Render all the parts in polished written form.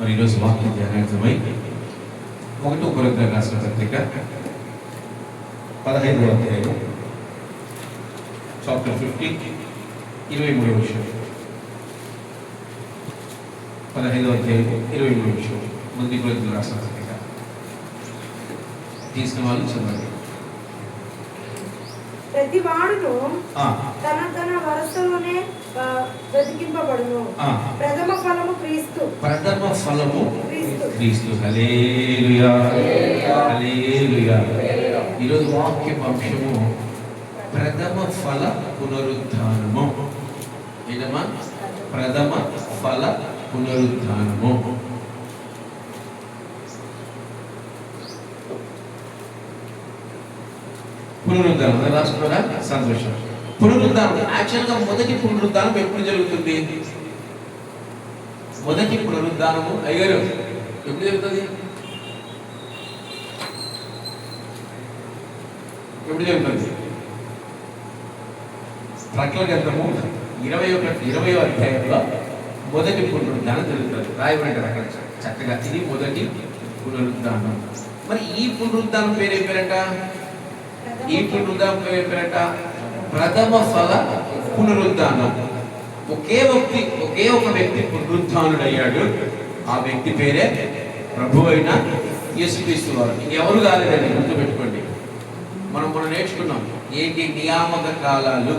మరి ఈరోజు వాక్య ధ్యానార్థమై 1 కొరింథీయులకు రాసిన పత్రిక 15వ అధ్యాయం చాప్టర్ 15 23వ విషయం. 15వ అధ్యాయం 23వ విషయం. 1 కొరింథీయులకు రాసిన పత్రిక తీసుకున్న వాళ్ళు చదవండి. ప్రతి వాడును తన తన వరసలోనే బ్రతికింపబడును. ప్రథమ ఫలము క్రీస్తు. ప్రథమ ఫలము క్రీస్తు. హల్లెలూయా హల్లెలూయా. ఈరోజు వాక్య అంశము ప్రథమ ఫల పునరుద్ధానము. ఏంటమ్మా? ప్రథమ ఫల పునరుద్ధానము. పునరుద్ధానం రాసుకున్నారా? సంతోషం. పునరుద్ధానం యాక్చువల్గా మొదటి పునరుద్ధానం ఎప్పుడు జరుగుతుంది? మొదటి పునరుద్ధానము అయ్యారు ఎప్పుడు జరుగుతుంది? ఎప్పుడు జరుగుతుంది? ప్రకటన గ్రంథము 20వ అధ్యాయంలో మొదటి పునరుద్ధానం జరుగుతుంది. రాయబడ్డారు అక్కడ చక్కగా. ఇది మొదటి పునరుద్ధానం. మరి ఈ పునరుద్ధానం పేరు ఏం పేరట? ఈ పునరుద్ధానం పేరు ఏం పేరట? ప్రథమ ఫల పునరుద్ధానం. ఒకే ఒక వ్యక్తి పునరుద్ధానుడయ్యాడు. ఆ వ్యక్తి పేరే ప్రభు అయిన యేసుక్రీస్తు వారు. ఇంకెవరు కాలేదండి, గుర్తుపెట్టుకోండి. మనం నేర్చుకున్నాం ఏంటి? నియామక కాలాలు.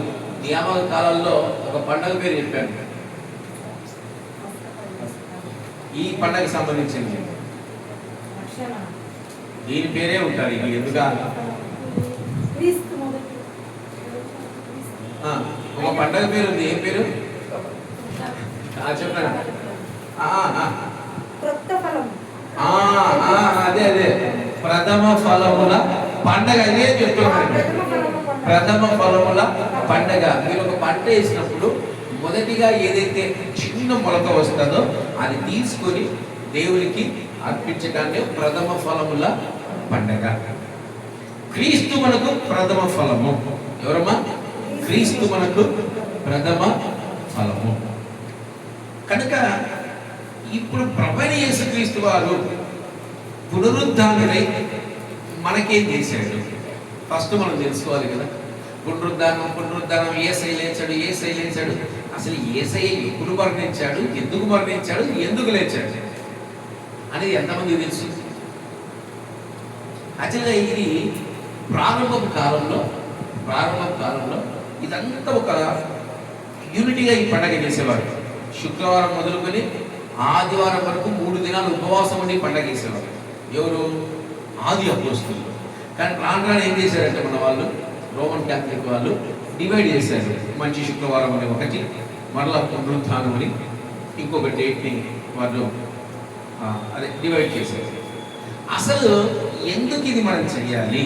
నియామక కాలాల్లో ఒక పండగ పేరు చెప్పాను. ఈ పండగకి సంబంధించింది దీని పేరే ఉంటారు. ఇది ఎందుకు? ఒక పండగ పేరు ఉంది. ఏం పేరు చెప్పండి? అదే ప్రథమ ఫలముల పండగ. అదే చెప్తున్నాను, ప్రథమ ఫలముల పండగ. మీరు ఒక పంట వేసినప్పుడు మొదటిగా ఏదైతే చిన్న మొలక వస్తుందో అది తీసుకొని దేవునికి అర్పించడాన్ని ప్రథమ ఫలముల పండగ. క్రీస్తు మనకు ప్రథమ ఫలము. ఎవరమ్మా? క్రీస్తు మనకు ప్రథమ ఫలము. కనుక ఇప్పుడు ప్రభువైన యేసుక్రీస్తు వారు పునరుద్ధానుడై మనకేం చేశాడు? ఫస్ట్ మనం తెలుసుకోవాలి కదా. పునరుద్ధానం యేసయ్య లేచాడు. అసలు యేసయ్య ఎప్పుడు మరణించాడు, ఎందుకు మరణించాడు, ఎందుకు లేచాడు అనేది ఎంతమందికి తెలుసు? యాక్చువల్గా ఇది ప్రారంభ కాలంలో ఇదంతా ఒక యూనిటీగా ఈ పండగ చేసేవారు. శుక్రవారం మొదలుకొని ఆదివారం వరకు 3 దినాలు ఉపవాసం ఉండి పండగ చేసేవారు. ఎవరు? ఆది అపోస్తలులు. కానీ రాను ఏం చేశారంటే మన వాళ్ళు రోమన్ క్యాథలిక్ వాళ్ళు డివైడ్ చేశారు. మంచి శుక్రవారం అని ఒకటి, మరలా పునరుద్ధానం అని ఇంకొక డేట్ని వాళ్ళు డివైడ్ చేశారు. అసలు ఎందుకు ఇది మనం చెయ్యాలి?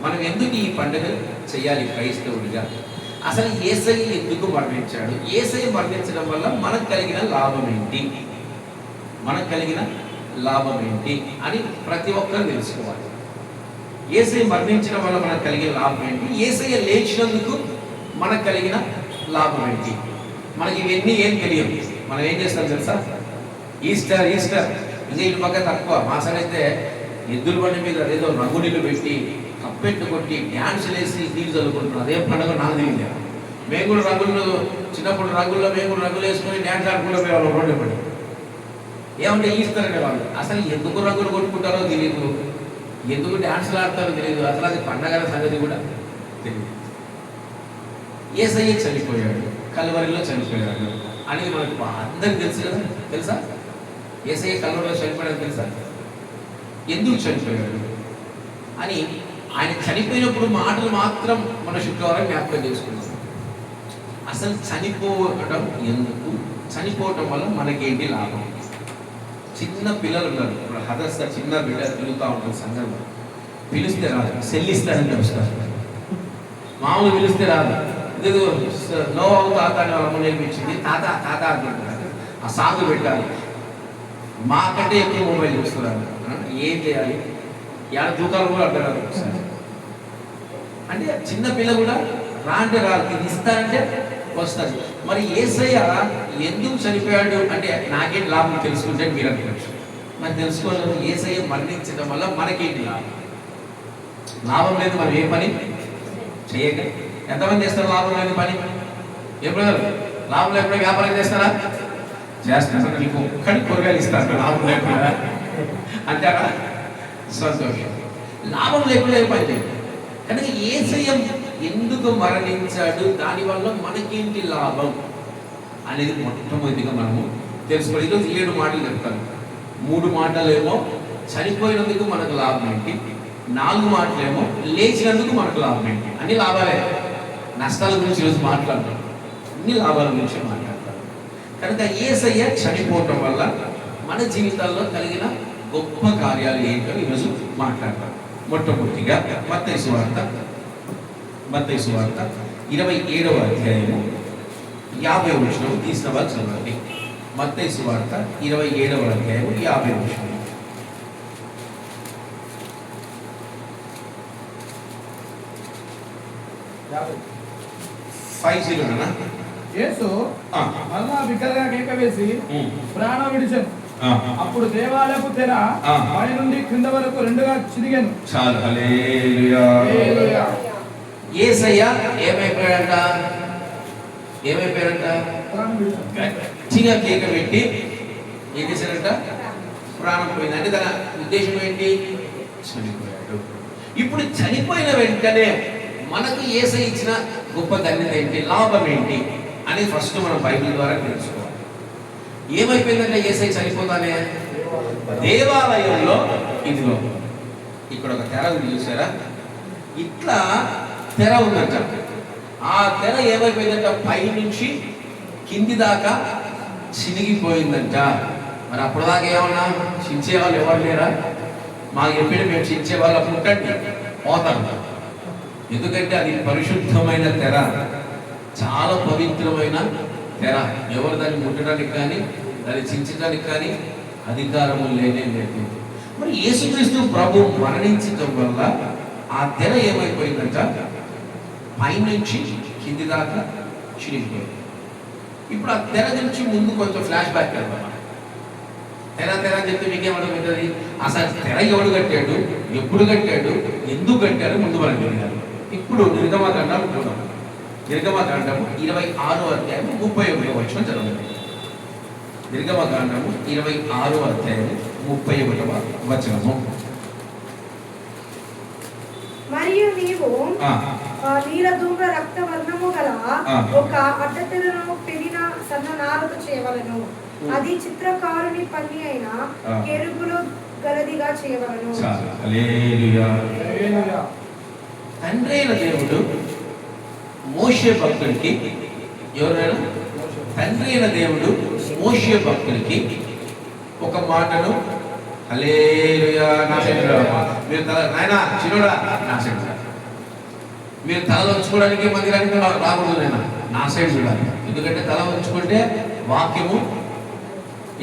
మనం ఎందుకు ఈ పండుగ చెయ్యాలి క్రైస్తవుడిగా? అసలు యేసయ్య ఎందుకు మరణించాడు? యేసయ్య మరణించడం వల్ల మనకు కలిగిన లాభం ఏంటి అని ప్రతి ఒక్కరు తెలుసుకోవాలి. యేసయ్య మరణించడం వల్ల మనకు కలిగిన లాభం ఏంటి? యేసయ్య లేచినందుకు మనకు కలిగిన లాభం ఏంటి? మనకి ఇవన్నీ ఏం తెలియదు. మనం ఏం చేస్తాం తెలుసా? ఈస్టర్ ఇంకా ఇటు పక్క తక్కువ. మా సైడ్ అయితే ఎద్దుల బండి మీద ఏదో రంగు నీళ్ళు పెట్టి కప్పెట్టు కొట్టి డ్యాన్సులు వేసి నీళ్ళు చదువుకుంటున్నాం. అదే పండుగ నాకు తెలియదు. మేము కూడా చిన్నప్పుడు రంగుల్లో రంగులు వేసుకొని డ్యాన్స్ ఆడుకుంటూ పోయేవాళ్ళు రోడ్డు పడి. ఏమంటే ఈస్టర్ అనేవాళ్ళు. అసలు ఎందుకు రంగులు కొట్టుకుంటారో తెలియదు, ఎందుకు డ్యాన్సులు ఆడతారో తెలియదు. అసలు అది పండగ సంగతి కూడా తెలియదు. యేసయ్య చనిపోయాడు, కల్వరిలో చనిపోయాడు అనేది మనకు అందరికి తెలుసు కదా. తెలుసా? యేసయ్య కల్వరిలో చనిపోయాడు తెలుసా? ఎందుకు చనిపోయాడు అని ఆయన చనిపోయినప్పుడు మాటలు మాత్రం మన శుక్రవారం జ్ఞాపకం చేసుకున్నాం. అసలు చనిపోవడం ఎందుకు? చనిపోవటం వల్ల మనకేంటి లాభం? చిన్న పిల్లలు ఉన్నారు. ఇప్పుడు హదస్త చిన్న బిడ్డ తిరుగుతూ ఉంటుంది సందర్భం. పిలిస్తే రాదు, సెల్లిస్తారని వస్తారు. మామూలు పిలిస్తే రాదు. ఇది నోవాహు తాత అని వాళ్ళ నేర్పించింది. తాత అంటుంటారు. ఆ సాగు పెట్టాలి. మాకంటే ఎక్కువ మొబైల్ చూస్తున్నారు. ఏం చేయాలి? ఏడ దూకాలు కూడా అడ్డారు. అంటే చిన్న పిల్ల కూడా రా అంటే రాదు, ఇది ఇస్తానంటే వస్తుంది. మరి యేసయ్య ఎందుకు చనిపోయాడు అంటే నాకేంటి లాభం తెలుసుకుంటే మీరు అనుకోవచ్చు. మరి తెలుసుకోవాలి, యేసయ్య మరణించడం వల్ల మనకేంటి లాభం? లాభం లేదు మనం ఏ పని చేయక. ఎంతమంది చేస్తారు లాభం లేదు పని? ఎప్పుడు లాభం లేకుండా వ్యాపారం చేస్తారా? చేస్తారు. నీకు ఒక్కడి కూరగాయలు ఇస్తారు లాభం లేకుండా అంటారా? సంతోషం. లాభం లేకుండా ఏ పని లేదు. కనుక యేసయ్య ఎందుకు మరణించాడు, దానివల్ల మనకేంటి లాభం అనేది మొట్టమొదటిగా మనము తెలుసుకోవాలి. ఈరోజు 7 మాటలు చెప్తాను. 3 మాటలేమో చనిపోయినందుకు మనకు లాభం ఏంటి, 4 మాటలేమో లేచినందుకు మనకు లాభం ఏంటి. అన్ని లాభాలే. నష్టాల గురించి ఈరోజు మాట్లాడతాం, అన్ని లాభాల గురించి మాట్లాడతాం. కనుక యేసయ్య చనిపోవటం వల్ల మన జీవితాల్లో కలిగిన గొప్ప కార్యాలు ఏంటో ఈరోజు మాట్లాడతాం. మొట్టమొదటిగా మత్తయి సువార్త 27వ అధ్యాయము 50వ వచనం తీసిన వాళ్ళు చదవండి. మత్తయి సువార్త 27వ అధ్యాయము 50వ వచనం. యేసు మళ్ళా బిగ్గరగా కేక వేసి ప్రాణం విడిచెను. అప్పుడు దేవాలయపు తెర పై నుండి కింద వరకు 2గా చిరిగాను. చాలు. హల్లెలూయా. యేసయ్య ఏమైపోయాడంట? గట్టిగా కేక పెట్టి ఏం చేశాడంట? ప్రాణం పోయింది. అంటే తన ఉద్దేశం ఏంటి? చనిపోయాడు. ఇప్పుడు చనిపోయిన వెంటనే మనకు యేసయ్య ఇచ్చిన గొప్ప ధన్యత ఏంటి, లాభం ఏంటి అనేది ఫస్ట్ మనం బైబిల్ ద్వారా తెలుసుకోవాలి. ఏమైపోయిందంటే యేసయ్య చనిపోతానే దేవాలయంలో ఇదిగో ఇక్కడ ఒక తెర ఉంది చూసారా? ఇట్లా తెర ఉందంట. ఆ తెర ఏమైపోయిందంట? పై నుంచి కింది దాకా చినిగిపోయిందంట. మరి అప్పటిదాకా ఏమన్నా చించే వాళ్ళు ఎవరు లేరా? మాకు చెప్పి మేము చించే వాళ్ళు పుట్టండి పోతాం. ఎందుకంటే అది పరిశుద్ధమైన తెర, చాలా పవిత్రమైన తెర. ఎవరు దాన్ని ముట్టడానికి కానీ దాన్ని చించడానికి కానీ అధికారము లేనే లేదు. మరి యేసుక్రీస్తు ప్రభు మరణించడం వల్ల ఆ తెర ఏమైపోయిందంట? పైనుంచి కింది దాకా చిరిగిపోయింది. ఇప్పుడు ఆ తెర నుంచి ముందు కొంచెం ఫ్లాష్ బ్యాక్ వెళ్దాం. తెర చెప్తే మీకేమర్థమవుతుంది? అసలు తెర ఎవడు కట్టాడు, ఎప్పుడు కట్టాడు, ఎందుకు కట్టాడు ముందు మనం తెలియాలి. ఇప్పుడు నిర్గమకాండం చూద్దాం. నిర్గమకాండము 26వ అధ్యాయము 31వ వచనం చదవండి. నిర్గమకాండము 26వ అధ్యాయము 31వ వచనము. మరియు నీవు నీలధూమ్ర రక్త వర్ణము గల ఒక అడ్డతెరను పెరిగిన సన్న నారతో చేయవలను. అది చిత్రకారుని పని అయిన కెరూబులు గలదిగా చేయవలను. తండ్రి అయిన దేవుడు మోషే భక్తుడికి, ఎవరైనా తండ్రి అయిన దేవుడు మోషే భక్తుడికి ఒక మాటను, హల్లెలూయా, నా సైడ్ మీరు తల నాయనా చిన్నోడా నా సైడ్, మీరు తల వంచుకోవడానికి మందిరానికి రాకూడదు, నేను నా సైడ్ చూడాలి. ఎందుకంటే తల వంచుకుంటే వాక్యము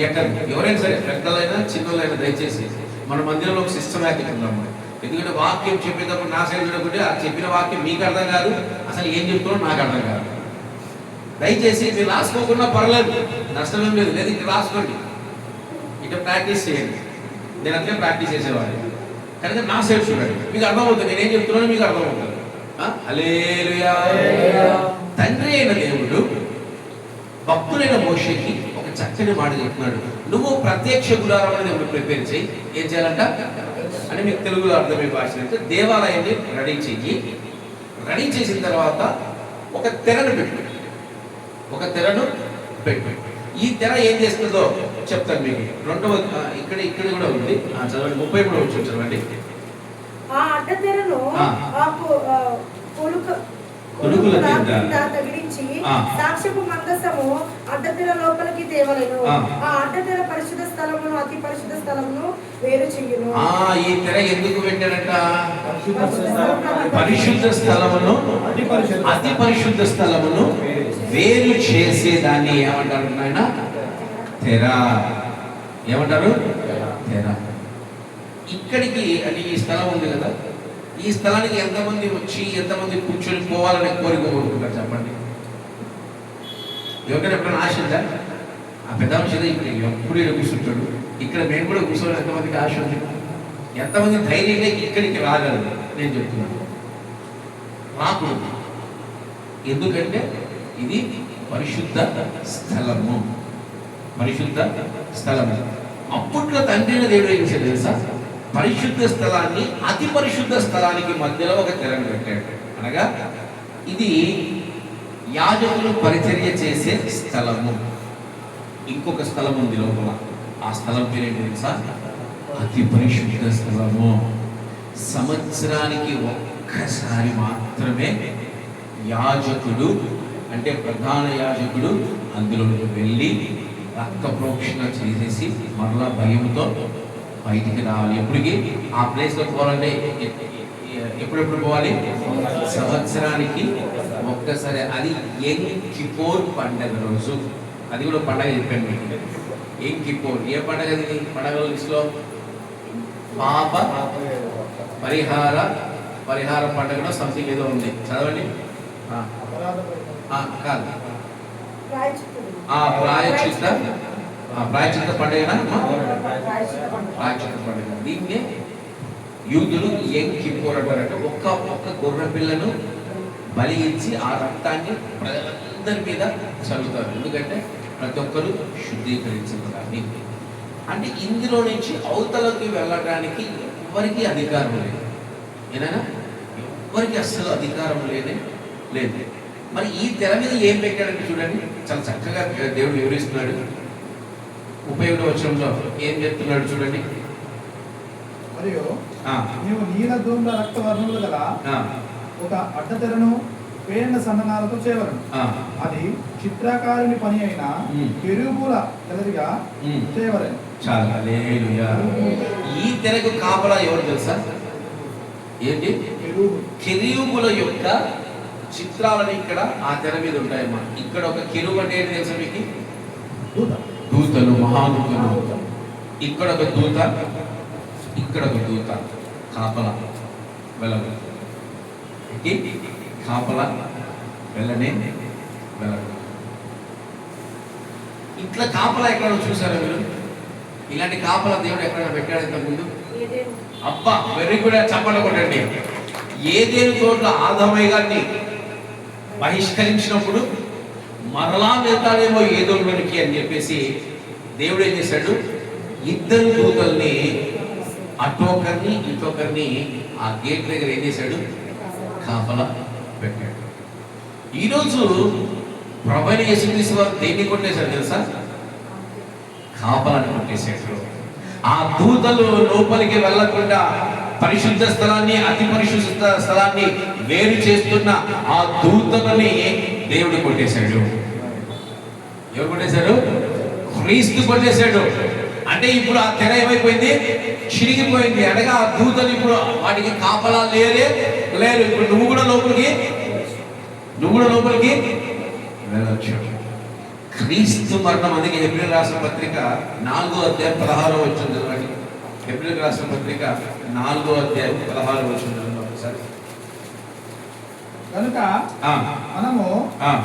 ఎక్కడ ఎవరైనా సరే, పెద్దలైనా చిన్నోళ్ళైనా దయచేసి మన మందిరంలో ఒక సిస్టమాటిక్ ఉందాం. ఎందుకంటే వాక్యం చెప్పేటప్పుడు నా సైడ్ చూడకుంటే ఆ చెప్పిన వాక్యం మీకు అర్థం కాదు, అసలు ఏం చెప్తున్నారో నాకు అర్థం కాదు. దయచేసి మీరు రాసుకోకుండా పర్లేదు, నష్టమేం లేదు. లేదు ఇక్కడ రాసుకోండి, ఇట్లా ప్రాక్టీస్ చేయండి. నేను అట్లే ప్రాక్టీస్ చేసేవాడిని. కనుక నా సైడ్ చూడండి, మీకు అర్థమవుతుంది నేనేం చెప్తున్నానో మీకు అర్థమవుతుంది. హల్లెలూయా. తండ్రి అయిన దేవుడు భక్తులైన మోషేకి ఒక చక్కని మాట చెప్తున్నాడు. నువ్వు ప్రత్యక్ష గుడారం అనేది ఒకటి ప్రిపేర్ చేయి. ఏం చేయాలంట అని మీకు తెలుగులో అర్థమయ్యే భాష అంటే, దేవాలయాన్ని రెడీ చెయ్యి. రెడీ చేసిన తర్వాత ఒక తెరను పెట్టు. ఈ తెర ఏం చేస్తుందో చెప్తాను మీకు. రెండవ ఇక్కడ కూడా ఉంది, చదవండి. 33వ వచనం చదవండి. ఆ అడ్డతెరను కొలుకుల తగిలించి సాక్ష్యపు మందసము అడ్డతెర లోపలికి తేవలను. ఆ అడ్డతెర పరిశుద్ధ స్థలమును అతి పరిశుద్ధ స్థలమును వేరు చెయ్యును. ఈ తెర ఎందుకు పెట్టారంట? పరిశుద్ధ స్థలమును అతి పరిశుద్ధ స్థలమును వేరు చేసేదాన్ని ఏమంటారు నాయన? తెర. ఏమంటారు? తెర. ఇక్కడికి అంటే ఈ స్థలం ఉంది కదా, ఈ స్థలానికి ఎంతమంది వచ్చి ఎంతమంది కూర్చొని పోవాలని కోరిక కోరుకుంటారు చెప్పండి. ఎవరికైనా ఎప్పుడైనా ఆశ ఉందా? ఆ పెద్ద మనిషి ఇక్కడ ఎప్పుడు ఇక్కడ కూర్చుంటాడు, ఇక్కడ మేము కూడా కూర్చోవాలి. ఎంతమందికి ఆశ ఉంది? ఎంతమంది ధైర్యంగా ఇక్కడికి రాగలరు? నేను చెప్తున్నాను, రాకూడదు. ఎందుకంటే ఇది పరిశుద్ధ స్థలము, పరిశుద్ధ స్థలము. అప్పట్లో తండ్రిన దేవుడు ఏం చేశాడు తెలుసా? పరిశుద్ధ స్థలాన్ని అతి పరిశుద్ధ స్థలానికి మధ్యలో ఒక తెరను పెట్టాడు. అనగా ఇది యాజకులు పరిచర్య చేసే స్థలము. ఇంకొక స్థలం ఉంది లోపల, ఆ స్థలం పేరు ఏంటి తెలుసా? అతి పరిశుద్ధ స్థలము. సంవత్సరానికి ఒక్కసారి మాత్రమే యాజకుడు, అంటే ప్రధాన యాజకుడు అందులోకి వెళ్ళి రక్త ప్రోక్షణ చేసేసి మరలా భయంతో బయటికి రావాలి. ఎప్పటికి ఆ ప్లేస్లో పోవాలంటే ఎప్పుడెప్పుడు పోవాలి? సంవత్సరానికి ఒక్కసారి. అది యంగ్ కిపోర్ పండగ రోజు. అది కూడా పండగ చెప్పాను మీకు. యంగ్ కిపోర్ ఏ పండగ? అది పండగల లిస్టులో పాప పరిహార పండుగలో సంథింగ్ ఏదో ఉంది, చదవండి. కాదు, ప్రాయచిత్త పండుగనా? ప్రాయచిత్త పండుగ. దీన్నే యూదులు యంగ్ కిపోర్ అంటారంటే ఒక్క గొర్రె పిల్లను బలి ఇచ్చి ఆ రక్తాన్ని ప్రజలందరి మీద చల్లుతారు. ఎందుకంటే ప్రతి ఒక్కరు శుద్ధీకరించబడాలి. అంటే ఇందులో నుంచి అవతలకి వెళ్ళడానికి ఎవరికి అధికారం లేదు. ఏదైనా ఎవరికి అస్సలు అధికారం లేదు. మరి ఈ తెర మీద ఏం పెట్టాడంటే చూడండి, చాలా చక్కగా దేవుడు వివరిస్తున్నాడు. 31వ వచనంలో ఏం చెప్తున్నాడు చూడండి. మరియు నీవు నీల ధూమ్ర రక్త వర్ణములు గల ఒక అడ్డతెరను పేర్ల సన్ననాలతో చేయవలను. అది చిత్రకారుని పని అయిన కెరూబుల గలదిగా చేయవలను. చాలా హల్లెలూయా. ఈ తెరకు కాపలా ఎవరు తెలుసా? ఏంటి? కెరూబుల యొక్క చిత్రాలను ఇక్కడ ఆ తెర మీద ఉంటాయమ్మా. ఇక్కడ ఒక కెరూబు అంటే ఏంటి తెలుసా మీకు? దూతలు, మహాదూతలు. ఇక్కడ ఒక దూత, ఇక్కడ ఒక దూత. కాపలా వెళ్ళదు, కాపలా వెళ్ళనే వెళ్ళదు. ఇట్లా కాపలా ఎక్కడ చూసారా మీరు? ఇలాంటి కాపలా దేవుడు ఎక్కడైనా పెట్టాడు ఇంతకుముందు? అబ్బా, వెర్రి కూడా చప్పట్లు కొట్టండి. ఏదేను తోట ఆదామయ్య గారిని బహిష్కరించినప్పుడు మరలా వెళ్తాడేమో ఏదోలోనికి అని చెప్పేసి దేవుడు ఏం చేశాడు? ఇద్దరు దూతల్ని, అటోకర్ని ఇటోకర్ని ఆ గేట్ దగ్గర ఏం చేశాడు? కాపలా పెట్టాడు. ఈరోజు ప్రభువైన యేసుక్రీస్తు వారు దేన్ని కొట్టేశాడు తెలుసా? కాపలాన్ని కొట్టేశాడు. ఆ దూతలు లోపలికి వెళ్ళకుండా పరిశుద్ధ స్థలాన్ని అతి పరిశుద్ధ స్థలాన్ని వేరు చేస్తున్న ఆ దూతలని దేవుడు కొట్టేశాడు. ఎవరు కొట్టేశాడు? క్రీస్తు కొట్టేశాడు. అంటే ఇప్పుడు ఆ తెర ఏమైపోయింది? చిరిగిపోయింది. అనగా ఆ దూతలు ఇప్పుడు వాటికి కాపలా లేరు. ఇప్పుడు నువ్వు కూడా లోపలికి వెళ్ళొచ్చు. క్రీస్తు మరణం. అందుకే హెబ్రీయులకు రాసిన పత్రిక 4వ అధ్యాయం 16వ వచనం చదవండి. హెబ్రీయులకు రాసిన పత్రిక 4వ అధ్యాయం 16వ వచనం చదవండి ఒకసారి. కనుక మనము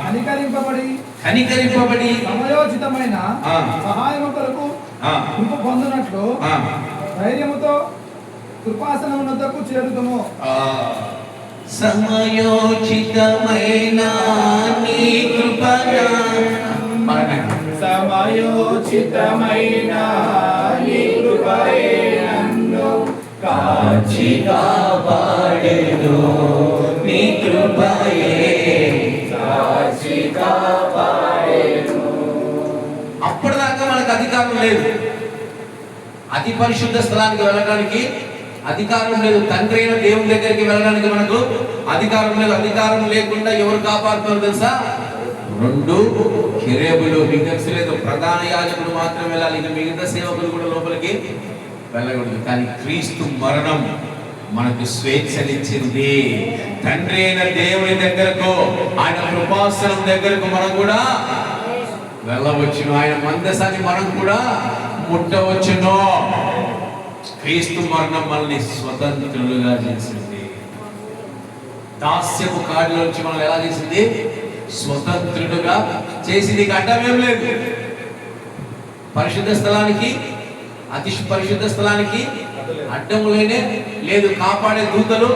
కనికరింపబడి సమయోచితమైన సహాయం కొరకు కృప పొందినట్లు ధైర్యముతో కృపాసనం వద్దకు చేరుతాము. సమయోచితమైన నీ కృపగా, సమయోచితమైన నీ కృపయే నన్ను కాచి కాపాడెను. నీ కృపయే కాచి కాపాడెను. అప్పటిదాకా మనకు అధికారం లేదు. అతి పరిశుద్ధ స్థలానికి వెళ్ళడానికి అధికారం లేదు. తండ్రి అయిన దేవుని దగ్గరికి వెళ్ళడానికి మనకు అధికారం లేదు. అధికారం లేకుండా ఎవరు కాపాడుతారు తెలుసా? 2 కెరూబులు. మీకు తెలుసు, ప్రధాన యాజకుడు మాత్రం వెళ్ళాలి, ఇక మిగతా సేవకులు కూడా లోపలికి వెళ్ళకూడదు. కానీ క్రీస్తు మరణం మనకు స్వేచ్ఛనిచ్చింది. తండ్రి అయిన దేవుని దగ్గరకు, ఆయన కృపాసనం దగ్గరకు మనం కూడా వెళ్ళవచ్చును. ఆయన మందసాన్ని మనం కూడా ముట్టవచ్చును. క్రీస్తు మరణం మనల్ని స్వతంత్రులుగా చేసింది. దాస్యపు కాడిలోంచి మనం ఎలా చేసింది? స్వతంత్రుడుగా చేసి నీకు అడ్డమేం లేదు. పరిశుద్ధ స్థలానికి, అతి పరిశుద్ధ స్థలానికి అడ్డములేనే లేదు. కాపాడే దూతలు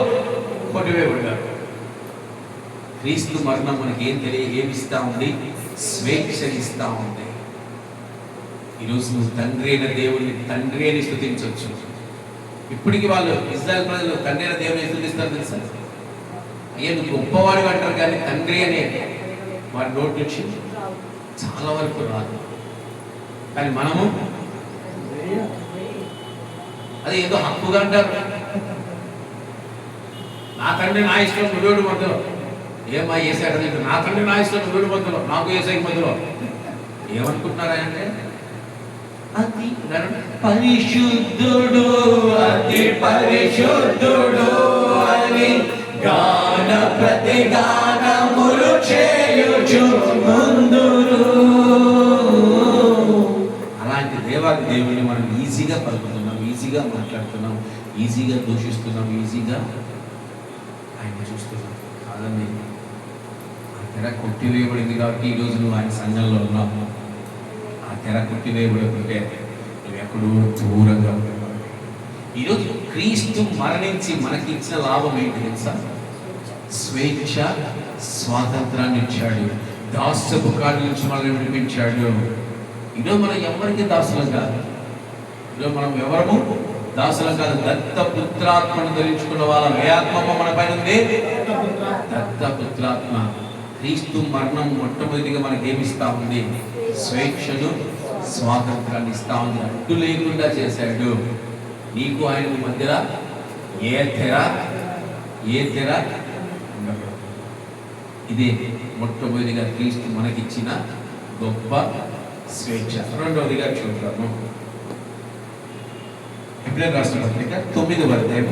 కొట్టివేయబడ్డారు. క్రీస్తు మరణం మనకి ఏమిస్తా ఉంది? స్వేచ్ఛనిస్తా ఉంది. ఈరోజు నువ్వు తండ్రి అయిన దేవుడిని తండ్రి అని స్తుతించవచ్చు. ఇప్పటికి వాళ్ళు ఇజ్రాయెల్ ప్రజలు తండ్రి అయిన దేవుని స్తుతిస్తారు తెలుసా? అయ్యా నువ్వు గొప్పవాడు అంటారు, కానీ తండ్రి అనే వారి నోటి నుంచి చాలా వరకు రాదు. కానీ మనము అది ఏదో హక్కుగా అంటారు. నా తండ్రి నా ఇష్టం నువ్వేడు మధ్యలో ఏమా ఏసాడు, నా తండ్రి నా ఇష్టం నువ్వేడు మధ్యలో, నాకు ఏసై మధ్యలో ఏమనుకుంటున్నారా అంటే అతి పరిశుద్ధుడు, అతి పరిశుద్ధుడు అని గాన ప్రతిగానములు చేయుచు ముందురు. అలాంటి దేవాది దేవుని మనం ఈజీగా పలుకుతున్నాం, ఈజీగా మాట్లాడుతున్నాం, ఈజీగా దూషిస్తున్నాం, ఈజీగా ఆయన చూస్తున్నాం. కాదండి, ఆ తెర కొట్టివేయబడింది కాబట్టి ఈరోజు నువ్వు ఆయన సంఘంలో ఉన్నావు. ఆ తెర కొట్టివేయబడుతుంటే నువ్వు ఎక్కడో దూరంగా ఉంటావు. ఈరోజు క్రీస్తు మరణించి మనకి ఇచ్చిన లాభం ఏంటి తెలుసా? స్వేచ్ఛ, స్వాతంత్రాన్ని ఇచ్చాడు. దాస్యపు కాడి నుంచి మనల్ని విడిపించాడు. ఈరోజు మనం ఎవరికి దాసులం కాదు. ఈరోజు మనం ఎవరము దాసులం కాదు. దత్తపుత్రాత్మను ధరించుకున్న వాళ్ళ ఏ ఆత్మ మన పైన ఉంది? దత్తపుత్రాత్మ. క్రీస్తు మరణం మొట్టమొదటిగా మనకి ఏమిస్తా ఉంది? స్వేచ్ఛను, స్వాతంత్రాన్ని ఇస్తా ఉంది. అడ్డు లేకుండా చేశాడు. నీకు ఆయన మధ్యలో ఏ తెర ఉండకూడదు. ఇదే మొట్టమొదటిగా క్రీస్తు మనకిచ్చిన గొప్ప స్వేచ్ఛ. రెండవదిగా చూద్దాము, హెబ్రీయులకు రాసిన పత్రిక 9వ అధ్యాయం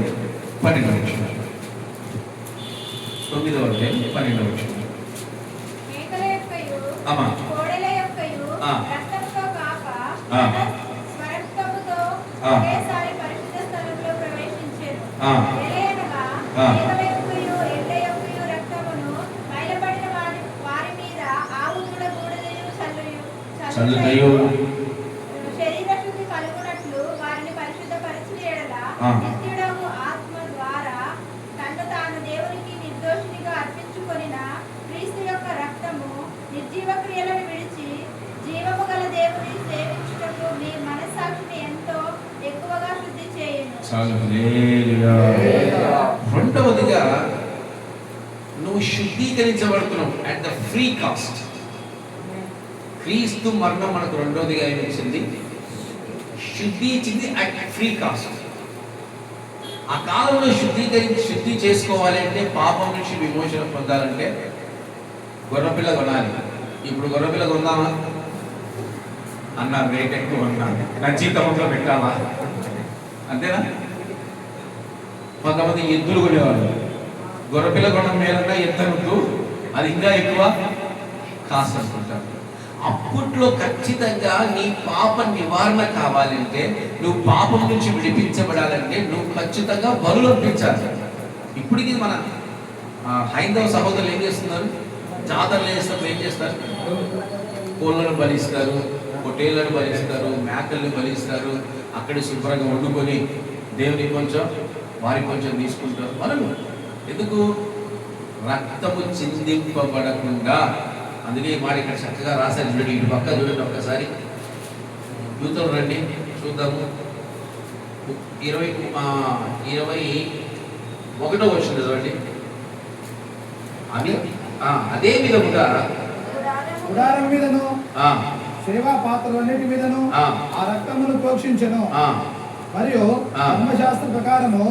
12వ వచనం. 9వ అధ్యాయం 12వ వచనం. అమ్మా శరీరశుద్ధి కలుగునట్లు వారిని పరిశుద్ధపరిచిన యెడల నిత్యుడగు ఆత్మ ద్వారా తన్ను తాను దేవునికి నిర్దోషినిగా అర్పించుకొనిన క్రీస్తు యొక్క రక్తము నిర్జీవ క్రియలను విడిచి జీవము గల దేవుని సేవించుటకు మీ మనస్సాక్షిని ఎంతో ఎక్కువగా శుద్ధి చేయును. రెండవదిగా నువ్వు శుద్ధీకరించబడుతున్నావు అట్ ద ఫ్రీ కాస్ట్. క్రీస్తు మరణం మనకు రెండవదిగా ఏమిచ్చింది? శుద్ధి ఇచ్చింది అట్ ఫ్రీ కాస్ట్. ఆ కాలంలో శుద్ధి చేసుకోవాలి అంటే, పాపం నుంచి విమోచన పొందాలంటే గొర్రెపిల్ల కొనాలి. ఇప్పుడు గొర్రెపిల్ల కొందామా అన్నారు, రేట్ ఎక్కువ అన్నారు, నా జీతంలో పెట్టాలా అంతేనా? కొంతమంది ఎద్దులు కొనేవాళ్ళు. గొర్రెపిల్ల కొనడం మేలన్నా ఎద్దనొద్దు, అది ఇంకా ఎక్కువ కాస్ట్ అనుకుంటారు. అప్పట్లో ఖచ్చితంగా నీ పాప నివారణ కావాలంటే, నువ్వు పాపం నుంచి విడిపించబడాలంటే నువ్వు ఖచ్చితంగా బలులు అర్పించాలి. ఇప్పటికీ మన హైందవ సహోదరులు ఏం చేస్తున్నారు? జాతరలు చేస్తారు, ఏం చేస్తారు? కోళ్ళను బలిస్తారు, పొట్టేళ్లను బలిస్తారు, మేకల్ని బలిస్తారు. అక్కడే శుభ్రంగా వండుకొని దేవునికి కొంచెం వారికి కొంచెం తీసుకుంటారు. మనం ఎందుకు? రక్తము చిందింపబడకుండా. అందుకే మాట ఇక్కడ చక్కగా రాశారు చూడండి. ఇటు పక్క చూడండి ఒక్కసారి, యూతులు రండి చూద్దాము. 21వ వచనం చదవండి. అదే విధముగా గుడారం మీదను సేవా పాత్రలన్నిటి మీదను ఆ రక్తమును ప్రోక్షించెను. మరియు ధర్మశాస్త్ర ప్రకారము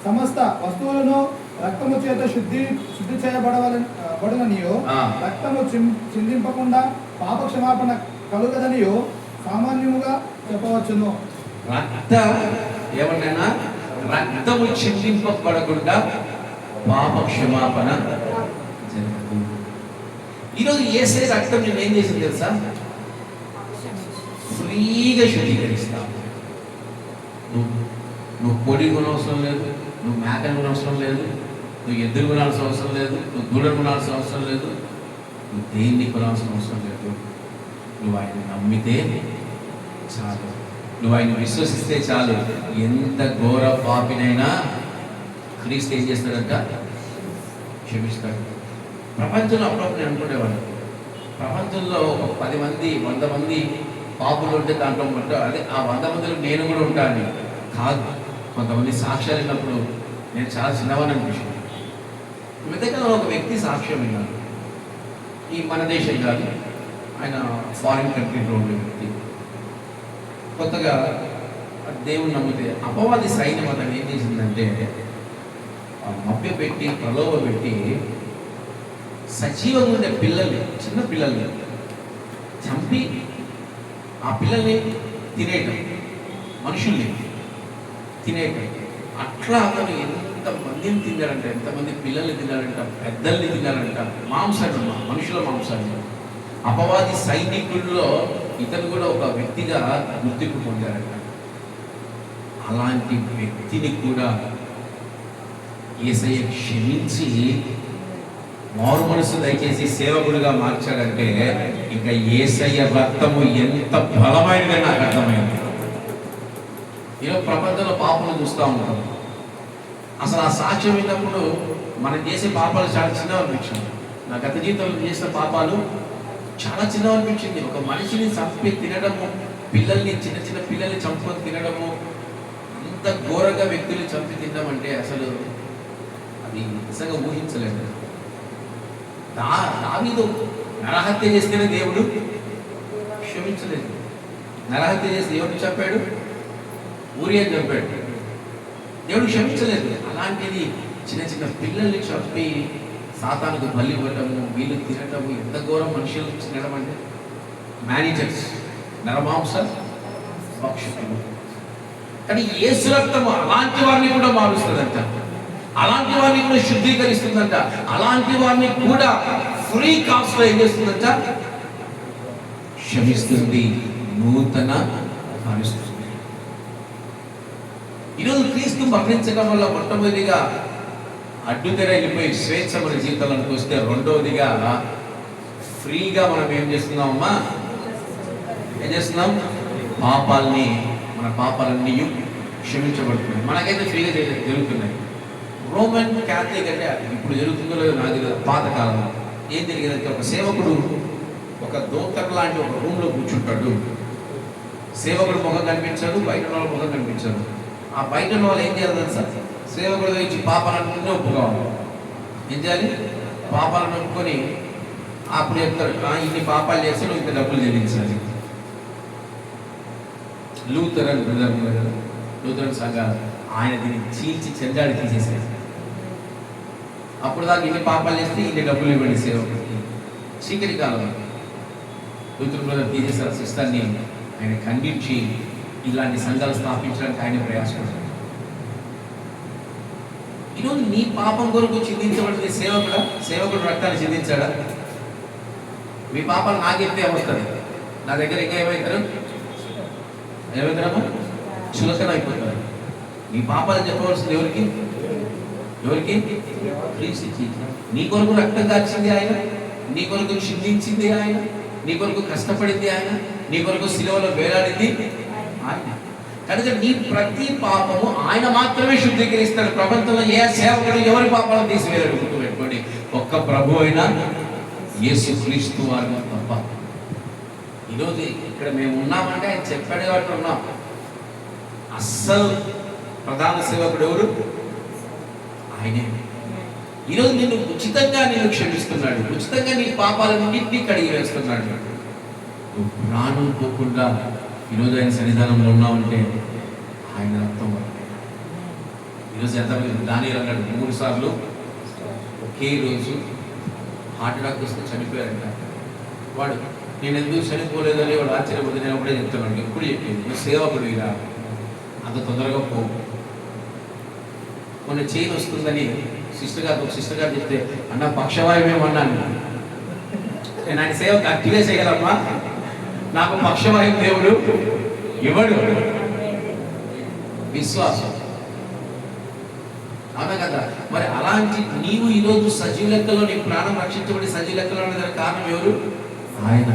సమస్త వస్తువులను రక్తము చేత శుద్ధి చేయబడవలనియో, రక్తము చిందింపకుండా పాప క్షమాపణ కలుగదనియో సామాన్యముగా చెప్పవచ్చును. ఏమన్నా రక్తము చిందింపబడకుండా పాప క్షమాపణ జరగదు. ఈరోజు యేసే రక్తం నేను ఏం చేసింది తెలుసా? ఫ్రీగా శుద్ధీకరిస్తావు. నువ్వు పొడి కొనవసరం లేదు, నువ్వు మేకను కొనవసరం లేదు, నువ్వు ఎద్దులు కొనాల్సిన అవసరం లేదు, నువ్వు దూడను కొనాల్సిన అవసరం లేదు. నువ్వు దేన్ని కొనాల్సిన అవసరం లేదు. నువ్వు ఆయన నమ్మితే చాలు, నువ్వు ఆయన విశ్వసిస్తే చాలు. ఎంత ఘోర పాపినైనా క్రీస్తు ఏం చేస్తాడంట? క్షమిస్తాడు. ప్రపంచంలో అప్పుడప్పుడు నేను అనుకునేవాడు, ప్రపంచంలో ఒక 10 మంది 100 మంది పాపులు ఉంటే దాంట్లో ఉంటా, అదే ఆ 100 మందిలో నేను కూడా ఉంటాను కాదు. కొంతమంది సాక్ష్యాలు విన్నప్పుడు నేను చాలా చిన్నవాడిని అనిపించింది. మిగతా ఒక వ్యక్తి సాక్ష్యం విన్నాను, ఈ మన దేశం కాదు, ఆయన ఫారిన్ కంట్రీలో ఉండే వ్యక్తి. కొత్తగా దేవుని నమ్మితే అపవాది సైన్యం అతను ఏం చేసిందంటే మభ్య పెట్టి ప్రలోభ పెట్టి సజీవంగా ఉండే పిల్లల్ని, చిన్న పిల్లల్ని చంపి ఆ పిల్లల్ని తినేయటం, మనుషుల్ని తినేయటం. అట్లా అతను ఎంతమందిని తిన్నాడంట, ఎంతమంది పిల్లల్ని తిన్నాడంట, పెద్దల్ని తిన్నాడంట. మాంసాన్ని, మనుషుల మాంసాన్ని. అపవాది సైనికుల్లో ఇతను కూడా ఒక వ్యక్తిగా గుర్తింపు పొందాడంట. అలాంటి వ్యక్తిని కూడా యేసయ్య క్షమించి మారు మనసు దయచేసి సేవకుడిగా మార్చాడంటే ఇంకా యేసయ్య రక్తము ఎంత బలమైనదని నాకు అర్థమైంది. ఈరోజు ప్రపంచంలో పాపను చూస్తూ ఉంటాం. అసలు ఆ సాక్ష్యం విన్నప్పుడు మనం చేసే పాపాలు చాలా చిన్నవి అనిపించింది. నా గత జీవితంలో చేసిన పాపాలు చాలా చిన్నవి అనిపించింది. ఒక మనిషిని చంపి తినడము, పిల్లల్ని, చిన్న చిన్న పిల్లల్ని చంపుకొని తినడము, అంత ఘోరంగా వ్యక్తులు చంపి తినడం అసలు అది నిజంగా ఊహించలేదు. దావీదు నరహత్య చేస్తేనే దేవుడు క్షమించలేదు. నరహత్య చేస్తే ఎవరిని చంపాడు? ఊరియాని చంపాడు. దేవుడు క్షమించలేదు. అలాంటిది చిన్న చిన్న పిల్లల్ని చంపి సాతానుకు బలి ఇవ్వటము, వీళ్ళు తినటము, ఎంత ఘోరం మనుషులు తినడం అంటే. మేనేజర్స్, నరమాంస భక్షకులు. కానీ యేసు రక్తము అలాంటి వారిని కూడా మారుస్తుందంట, అలాంటి వారిని కూడా శుద్ధీకరిస్తుందంట, అలాంటి వారిని కూడా ఫ్రీ కాస్ట్ లో ఏం చేస్తుందంట? క్షమిస్తుంది, నూతన పరుస్తుంది. ఈరోజు క్రీస్తు మరణించడం వల్ల మొట్టమొదటిగా అడ్డుతెర వెళ్ళిపోయి స్వేచ్ఛ మన జీవితాలకు వస్తే, రెండవదిగా ఫ్రీగా మనం ఏం చేస్తున్నామమ్మా? ఏం చేస్తున్నాం? పాపాలని, మన పాపాలన్నీ క్షమించబడుతున్నాయి. మనకైతే ఫ్రీగా జరుగుతున్నాయి. రోమన్ క్యాథలిక్ అంటే ఇప్పుడు జరుగుతుందో లేదో నాకు తెలియదు. పాతకాలంలో ఏం జరిగేదంటే, ఒక సేవకుడు ఒక దోతర్ లాంటి ఒక రూమ్లో కూర్చుంటాడు. సేవకుడు ముఖం కనిపించాడు, బయట వాళ్ళ ముఖం కనిపించాడు. ఆ బయట వాళ్ళు ఏం చేయాలి సార్? సేవకుడు ఇచ్చి పాపాలన్నీ ఒప్పుకోవాలి. ఏం చేయాలి? పాపాలను ఒప్పుకొని అప్పుడు చెప్తాడు, ఇన్ని పాపాలు చేస్తే నువ్వు ఇంత డబ్బులు చెల్లించాలి. లూథరన్ బ్రదర్, లూథరన్ సంఘాలు ఆయన దీన్ని చీల్చి చెందాడి తీసేసాడు. అప్పుడు దాకా ఇన్ని పాపాలు చేస్తే ఇన్ని డబ్బులు ఇవ్వండి సేవకుడికి. చీకటి కాలం లూథరన్ బ్రదర్ తీసేసారు. సిస్టర్ని ఆయన ఖండించి ఇలాంటి సంఘాలు స్థాపించడానికి ఆయన ప్రయాసపడ్డాడు. ఈరోజు నీ పాపం కొరకు చిందించబడింది సేవకుడు రక్తాన్ని చిందించాడా? మీ పాపాలు నాకెత్తే ఏమొస్తుంది? నా దగ్గర ఇంకా ఏమవుతారు? చులకన అయిపోతారు. నీ పాపాలు చెప్పవలసింది ఎవరికి? నీ కొరకు రక్తం కాల్చింది ఆయన, నీ కొరకు చిందించింది ఆయన, నీ కొరకు కష్టపడింది ఆయన, నీ కొరకు శిలువలో వేలాడింది ఆయన. కనుక నీ ప్రతి పాపము ఆయన మాత్రమే శుద్ధీకరిస్తాడు. ప్రపంచంలో ఏ సేవకుడు ఎవరి పాపాలను తీసివేయడు. గుర్తుపెట్టుకోండి, ఒక్క ప్రభు అయినా యేసుక్రీస్తు వారిని తప్ప. ఈరోజు ఇక్కడ మేము ఉన్నామంటే ఆయన చెప్పాడు కాబట్టి ఉన్నాం. అస్సలు ప్రధాన సేవకుడు ఎవరు? ఆయనే. ఈరోజు నిన్ను ఉచితంగా నేను క్షమిస్తున్నాడు, ఉచితంగా నీ పాపాలన్నింటినీ కడిగి వేస్తున్నాడు. నువ్వు ప్రాణం పోకుండా ఈరోజు ఆయన సన్నిధానంలో ఉన్నామంటే ఆయన రక్తం వల్ల. ఈరోజు ఎంతమంది దానియేలు అన్నాడు 3 సార్లు ఒకే రోజు హార్ట్ అటాక్ వస్తే చనిపోయారంట. వాడు నేను ఎందుకు చనిపోలేదని వాడు ఆశ్చర్యపోతే నేను ఒకటే చెప్తున్నాడు, ఎప్పుడు చెప్పింది, నువ్వు సేవకుడు ఇలా అంత తొందరగా పోవు. మొన్న చైన్ వస్తుందని సిస్టర్ గారు చెప్తే, అన్న పక్షవాయువు ఏమన్నాను, నేను ఆయన సేవ గట్టిగా చేయగలమ్మా, నాకు పక్షవాయువు దేవుడు ఇవ్వడు. విశ్వాసం. అవునా కదా? మరి అలాంటి నీవు ఈరోజు సజీవ లెక్కలో నీ ప్రాణం రక్షించబడి సజీవ లెక్కలో ఉన్నదానికి కారణం ఎవరు? ఆయన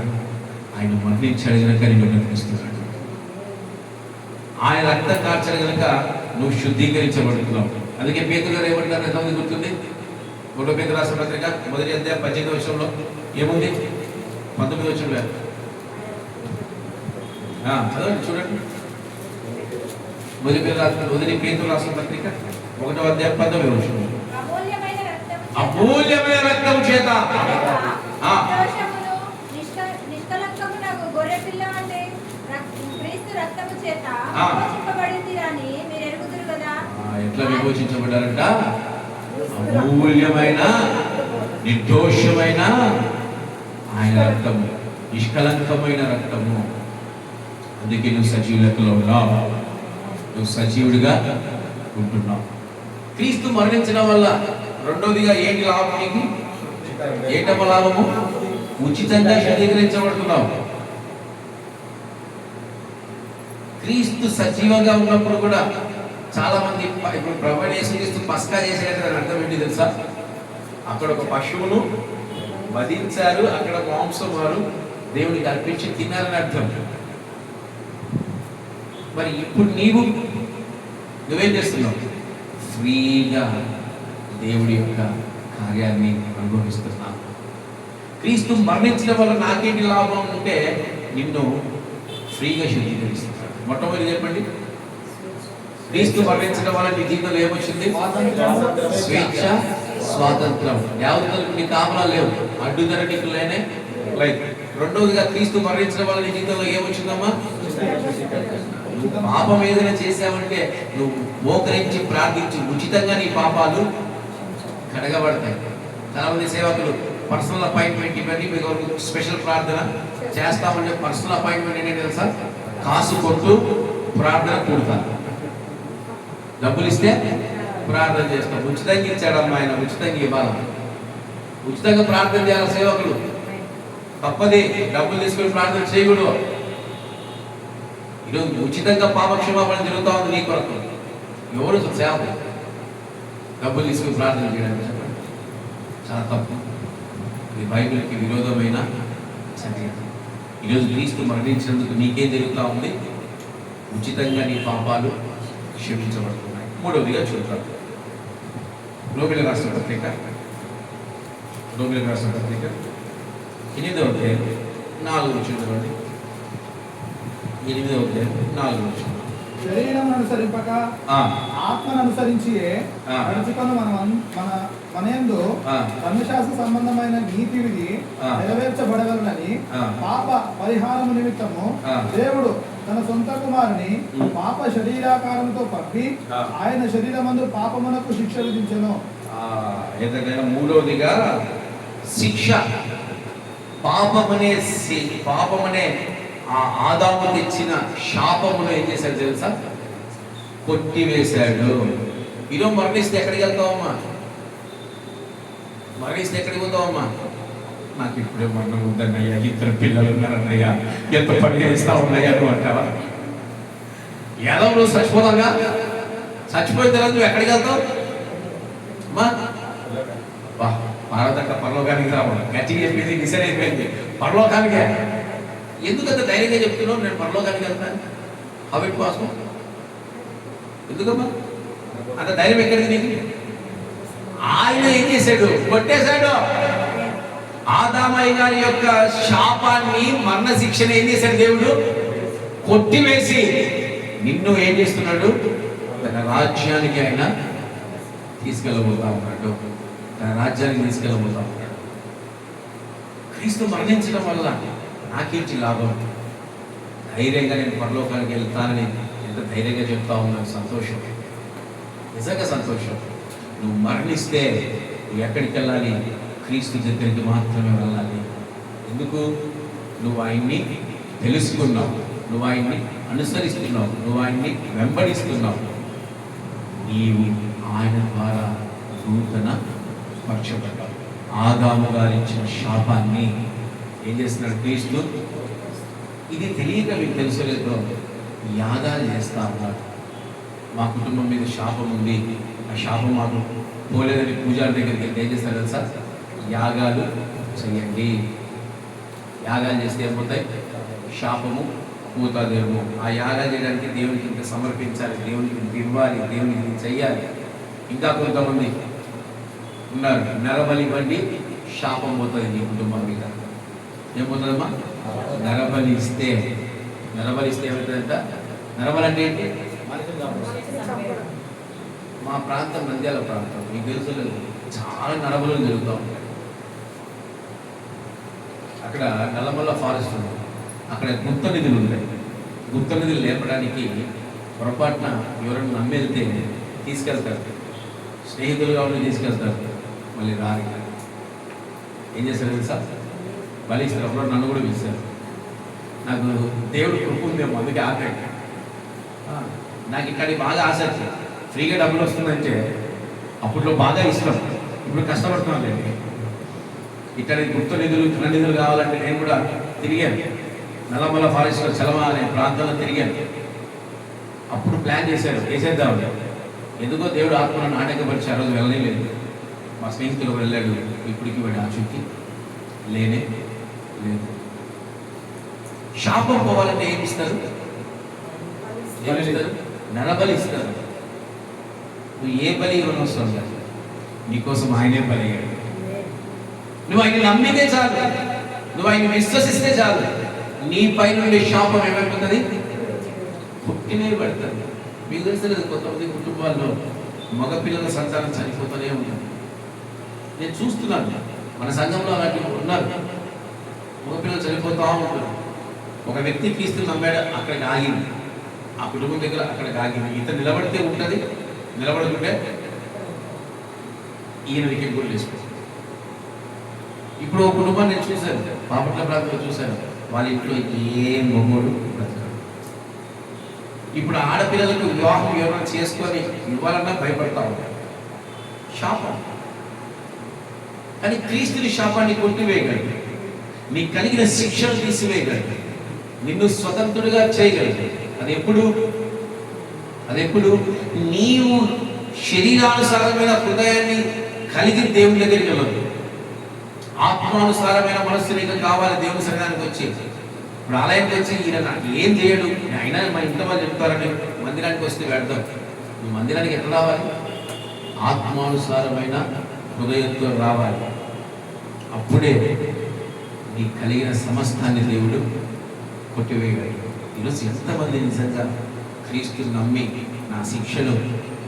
మరణించాడు కనుక నేను బ్రతికిస్తున్నాడు. ఆయన రక్తం కార్చాడు కనుక నువ్వు శుద్ధీకరించబడుతున్నావు. అందుకే పేతురు గారు ఏమంటారు ఎంతమంది గుర్తుంది? 1 పేతురు రాసిన పత్రిక 1వ అధ్యాయం 18వ వచనంలో ఏముంది? 19వ వచనంలో చదవండి, చూడండి. 1 పేతురు రాసిన పత్రిక 1వ అధ్యాయం 19వ వచనం. అమూల్యమైన రక్తము చేత ఎట్లా విమోచించబడ్డారంట? అమూల్యమైన నిర్దోషమైన ఆయన రక్తము, నిష్కలంకమైన రక్తము. అందుకే నువ్వు సజీవ లెక్కలో ఉన్నావు, నువ్వు సజీవుడిగా ఉంటున్నావు. క్రీస్తు మరణించడం వల్ల రెండోదిగా ఏంటి లాభం నీకు? ఏంటమ్మ లాభము? ఉచితంగా శుద్ధీకరించబడుతున్నావు. క్రీస్తు సజీవంగా ఉన్నప్పుడు కూడా చాలా మంది ఇప్పుడు ప్రభువైన యేసుక్రీస్తు పస్కా చేసేది అర్థం ఏంటి తెలుసా? అక్కడ ఒక పశువును వధించారు, అక్కడ మాంసం వారు దేవుడికి అర్పించి తిన్నారని అర్థం. మరి ఇప్పుడు నువ్వేం చేస్తున్నావు? ఫ్రీగా దేవుడి యొక్క కార్యాన్ని అనుభవిస్తున్నావు. క్రీస్తు మరణించడం వల్ల నాకేంటి లాభం అంటే నిన్ను ఫ్రీగా శుద్ధీకరిస్తున్నాడు. మొట్టమొదటి చెప్పండి, క్రీస్తు మరణించడం వల్ల నీ జీవితంలో ఏమొచ్చింది? స్వేచ్ఛ, స్వాతంత్రం. యావత్తలకు నీ కామరాలు లేవు, అడ్డుదర నీకు లేనే లేదు. రెండవదిగా క్రీస్తు మరణించడం వల్ల నీ జీవితంలో ఏమొచ్చిందమ్మా? నువ్వు పాపం ఏదైనా చేసావంటే నువ్వు మోకరించి ప్రార్థించి ఉచితంగా నీ పాపాలు కడగబడతాయి. చాలా మంది సేవకులు పర్సనల్ అపాయింట్మెంట్ ఇవన్నీ మీకు స్పెషల్ ప్రార్థన చేస్తామంటే పర్సనల్ అపాయింట్మెంట్ ఏంటంటే తెలుసా? కాసు కొట్టు ప్రార్థన కూడతాను, డబ్బులు ఇస్తే ప్రార్థన చేస్తాం. ఉచితంగా ఇచ్చాడమ్మా ఆయన, ఉచితంగా ఇవ్వాలి. ఉచితంగా ప్రార్థన చేయాలి సేవకులు, తప్పది. డబ్బులు తీసుకొని ప్రార్థన చేయకూడదు. ఈరోజు ఉచితంగా పాపక్షమాపణ జరుగుతూ ఉంది నీ కొరకు. ఎవరు సేవకులు డబ్బులు తీసుకుని ప్రార్థన చేయడానికి చెప్పండి, చాలా తప్పు. ఇది బైబిల్కి విరోధమైన చర్య. ఈరోజు క్రీస్తు మరణించినందుకు నీకేం జరుగుతూ ఉంది? ఉచితంగా నీ పాపాలు క్షమించబడుతున్నాయి. మూడవదిగా చూద్దాం, రోమిలకు రాసిన పత్రిక 8వ అధ్యాయం 4వ వచనం. 8వ అధ్యాయం 4వ వచనం. శరీరం అనుసరింపక ఆత్మను అనుసరించి నడుచుకొని మనయందు ధర్మశాస్త్ర సంబంధమైన నీతి విధి నెరవేర్చబడగలనని పాప పరిహారము నిమిత్తము దేవుడు తన సొంత కుమారుని పాప శరీరాకారంతో పంపి ఆయన శరీరమందు పాపమునకు శిక్ష విధించెను. ఏదైనా మూడవదిగా శిక్ష. పాపమనే ఆ ఆదాము తెచ్చిన శాపమును ఏం చేశాడు తెలుసా? కొట్టివేశాడు. ఈరోజు మరణిస్తే ఎక్కడికి వెళ్తావమ్మా? మరణిస్తే ఎక్కడికి పోతావమ్మా? నాకు ఇప్పుడే మరణం ఉందన్నయ్యా, 2 పిల్లలు ఉన్నారన్నయ్యా, ఎంత పని చేస్తా ఉన్నాయా నువ్వు అంటావా? ఏదో నువ్వు చచ్చిపోతాగా, చచ్చిపోయిన తర్వాత నువ్వు ఎక్కడికి వెళ్తావు అమ్మా? భారతక్క పరలోకానికి రావడం గట్టిగా చెప్పింది, డిసైడ్ అయిపోయింది పరలోకానికే. ఎందుకంత ధైర్యంగా చెప్తున్నావు నేను పరలోకానికి వెళ్తాను? అవిట్ కోసం ఎందుకమ్మా అంత ధైర్యం ఎక్కడిది నీకు? ఆయన ఏం చేశాడు? కొట్టేశాడు. ఆదామయ్య గారి యొక్క శాపాన్ని, మరణ శిక్షణ ఏం చేశాడు దేవుడు? కొట్టివేసి నిన్ను ఏం చేస్తున్నాడు? తన రాజ్యానికి ఆయన తీసుకెళ్ళబోతా ఉన్నాడు. తన రాజ్యానికి తీసుకెళ్ళబోతా ఉన్నాడు. క్రీస్తు మరణించడం వల్ల నాకేంటి లాభం? ధైర్యంగా నేను పరలోకానికి వెళ్తానని ఎంత ధైర్యంగా చెప్తా ఉన్నాను. సంతోషం, నిజంగా సంతోషం. నువ్వు మరణిస్తే నువ్వు ఎక్కడికి వెళ్ళాలి? క్రీస్తు దగ్గరికి మాత్రమే వెళ్ళాలి. ఎందుకు? నువ్వు ఆయన్ని తెలుసుకున్నావు, నువ్వు ఆయన్ని అనుసరిస్తున్నావు, నువ్వు ఆయన్ని వెంబడిస్తున్నావు. నీవు ఆయన ద్వారా నూతన పరచబడ్డావు. ఆదాము గారు ఇచ్చిన శాపాన్ని ఏం చేస్తున్నాడు క్రీస్తు? ఇది తెలియక మీకు తెలుసలేదో యాగాలు చేస్తా ఉన్నాడు. మా కుటుంబం మీద శాపం ఉంది, ఆ శాపం మాకు పోలేదని పూజారి దగ్గరికి వెళ్తే ఏం చేస్తారు తెలుసా? యాగాలు చెయ్యండి. యాగాలు చేస్తే ఏమవుతాయి? శాపము పోతాదేమో. ఆ యాగాలు చేయడానికి దేవునికి ఇంత సమర్పించాలి, దేవునికి ఇంత ఇవ్వాలి, దేవునికి ఇంత చెయ్యాలి. ఇంకా కొంతమంది ఉన్నారు, నరబలి ఇవ్వండి శాపం పోతుంది నీ కుటుంబం మీద. ఏమవుతుందమ్మా? నరబలి ఇస్తే ఏమవుతుందంట? నరబలి అంటే ఏంటి? మా ప్రాంతం నంద్యాల ప్రాంతం, మీకు తెలుసు చాలా నరబలు జరుగుతూ ఉంటాయి. అక్కడ నల్లమల్ల ఫారెస్ట్ ఉంది, అక్కడ గుప్త నిధులు ఉంటాయి. గుప్త నిధులు లేపడానికి పొరపాటున ఎవరైనా నమ్మెళ్తే తీసుకెళ్తారు, స్నేహితులుగా ఉండి తీసుకెళ్తారు, మళ్ళీ రారు. ఏం చేస్తారు తెలుసా? బలి ఇస్తారు. అప్పుడు నన్ను కూడా పిలిచారు. నాకు దేవుడు కృప ఉందేమో, అందుకే ఆకండి. నాకు ఇక్కడికి బాగా ఆసక్తి, ఫ్రీగా డబ్బులు వస్తుందంటే అప్పట్లో బాగా ఇష్టం, ఇప్పుడు కష్టపడుతున్నాను లేండి. ఇక్కడ గుప్త నిధులు, ఘన నిధులు కావాలంటే నేను కూడా తిరిగాను. నల్లమల్ల ఫారెస్ట్లో చలమా అనే ప్రాంతంలో తిరిగాను. అప్పుడు ప్లాన్ చేశారు, వేసేద్దామని. ఎందుకో దేవుడు ఆత్మను నాటకపరిచి ఆ రోజు వెళ్ళలేదు. మా స్నేహితులు వెళ్ళాడు, ఇప్పటికి వాడు ఆచూకీ లేనే లేదు. శాపం పోవాలంటే ఏమి ఇస్తారు? నరబలి ఇస్తారు. నువ్వు ఏ బలి ఇవ్వనవసరం లేదు, నీకోసం ఆయనే బలి అయ్యాడు. నువ్వు ఆయన నమ్మితే చాలు, నువ్వు ఆయన విశ్వసిస్తే చాలు, నీ పై నుండి శాపం ఏమైపోతుంది? పుట్టినే పడుతుంది. మీకు తెలుసు, కొంతమంది కుటుంబాల్లో మగపిల్లల సంతానం చనిపోతూనే ఉంటుంది. నేను చూస్తున్నాను, మన సంఘంలో అలాంటి ఉన్నారు, మగపిల్లలు చనిపోతూ ఉంటారు. ఒక వ్యక్తి క్రీస్తు నమ్మాడు, అక్కడికి ఆగింది. ఆ కుటుంబం దగ్గర అక్కడికి ఆగింది. ఇతను నిలబడితే ఉంటుంది, నిలబడుతుంటే ఈయన వికెట్ కూడా వేసుకుంటారు. ఇప్పుడు ఒక కుటుంబాన్ని నేను చూశాను, బాపట్ల ప్రాంతంలో చూశాను. వాళ్ళ ఇంట్లో ఏ మొగోడు బ్రతకడు. ఇప్పుడు ఆడపిల్లలకు వివాహం ఎవరైనా చేసుకొని ఇవ్వాలన్నా భయపడతా ఉంటారు. శాపం. కానీ క్రీస్తుని శాపాన్ని కొట్టివేయగలడు, నీకు కలిగిన శిక్షను తీసివేయగలడు, నిన్ను స్వతంత్రుడిగా చేయగలడు. అదెప్పుడు నీవు శరీరానుసారమైన హృదయాన్ని కలిగి దేవుని దగ్గరికి వెళ్ళదు. ఆత్మానుసారమైన మనస్సు నీకు కావాలి. దేవుని సన్నిధానికి వచ్చి, ఇప్పుడు ఆలయానికి వచ్చి ఈయన నాకు ఏం చేయడు, అయినా మా ఇంట్లో వాళ్ళు చెప్తారని మందిరానికి వస్తే పెడతాం. నువ్వు మందిరానికి ఎట్లా రావాలి? ఆత్మానుసారమైన హృదయంతో రావాలి. అప్పుడే నీకు కలిగిన సమస్తాన్ని దేవుడు కొట్టివేయగలడు. ఈరోజు ఎంతమంది నిజంగా క్రీస్తు నమ్మి నా శిక్షను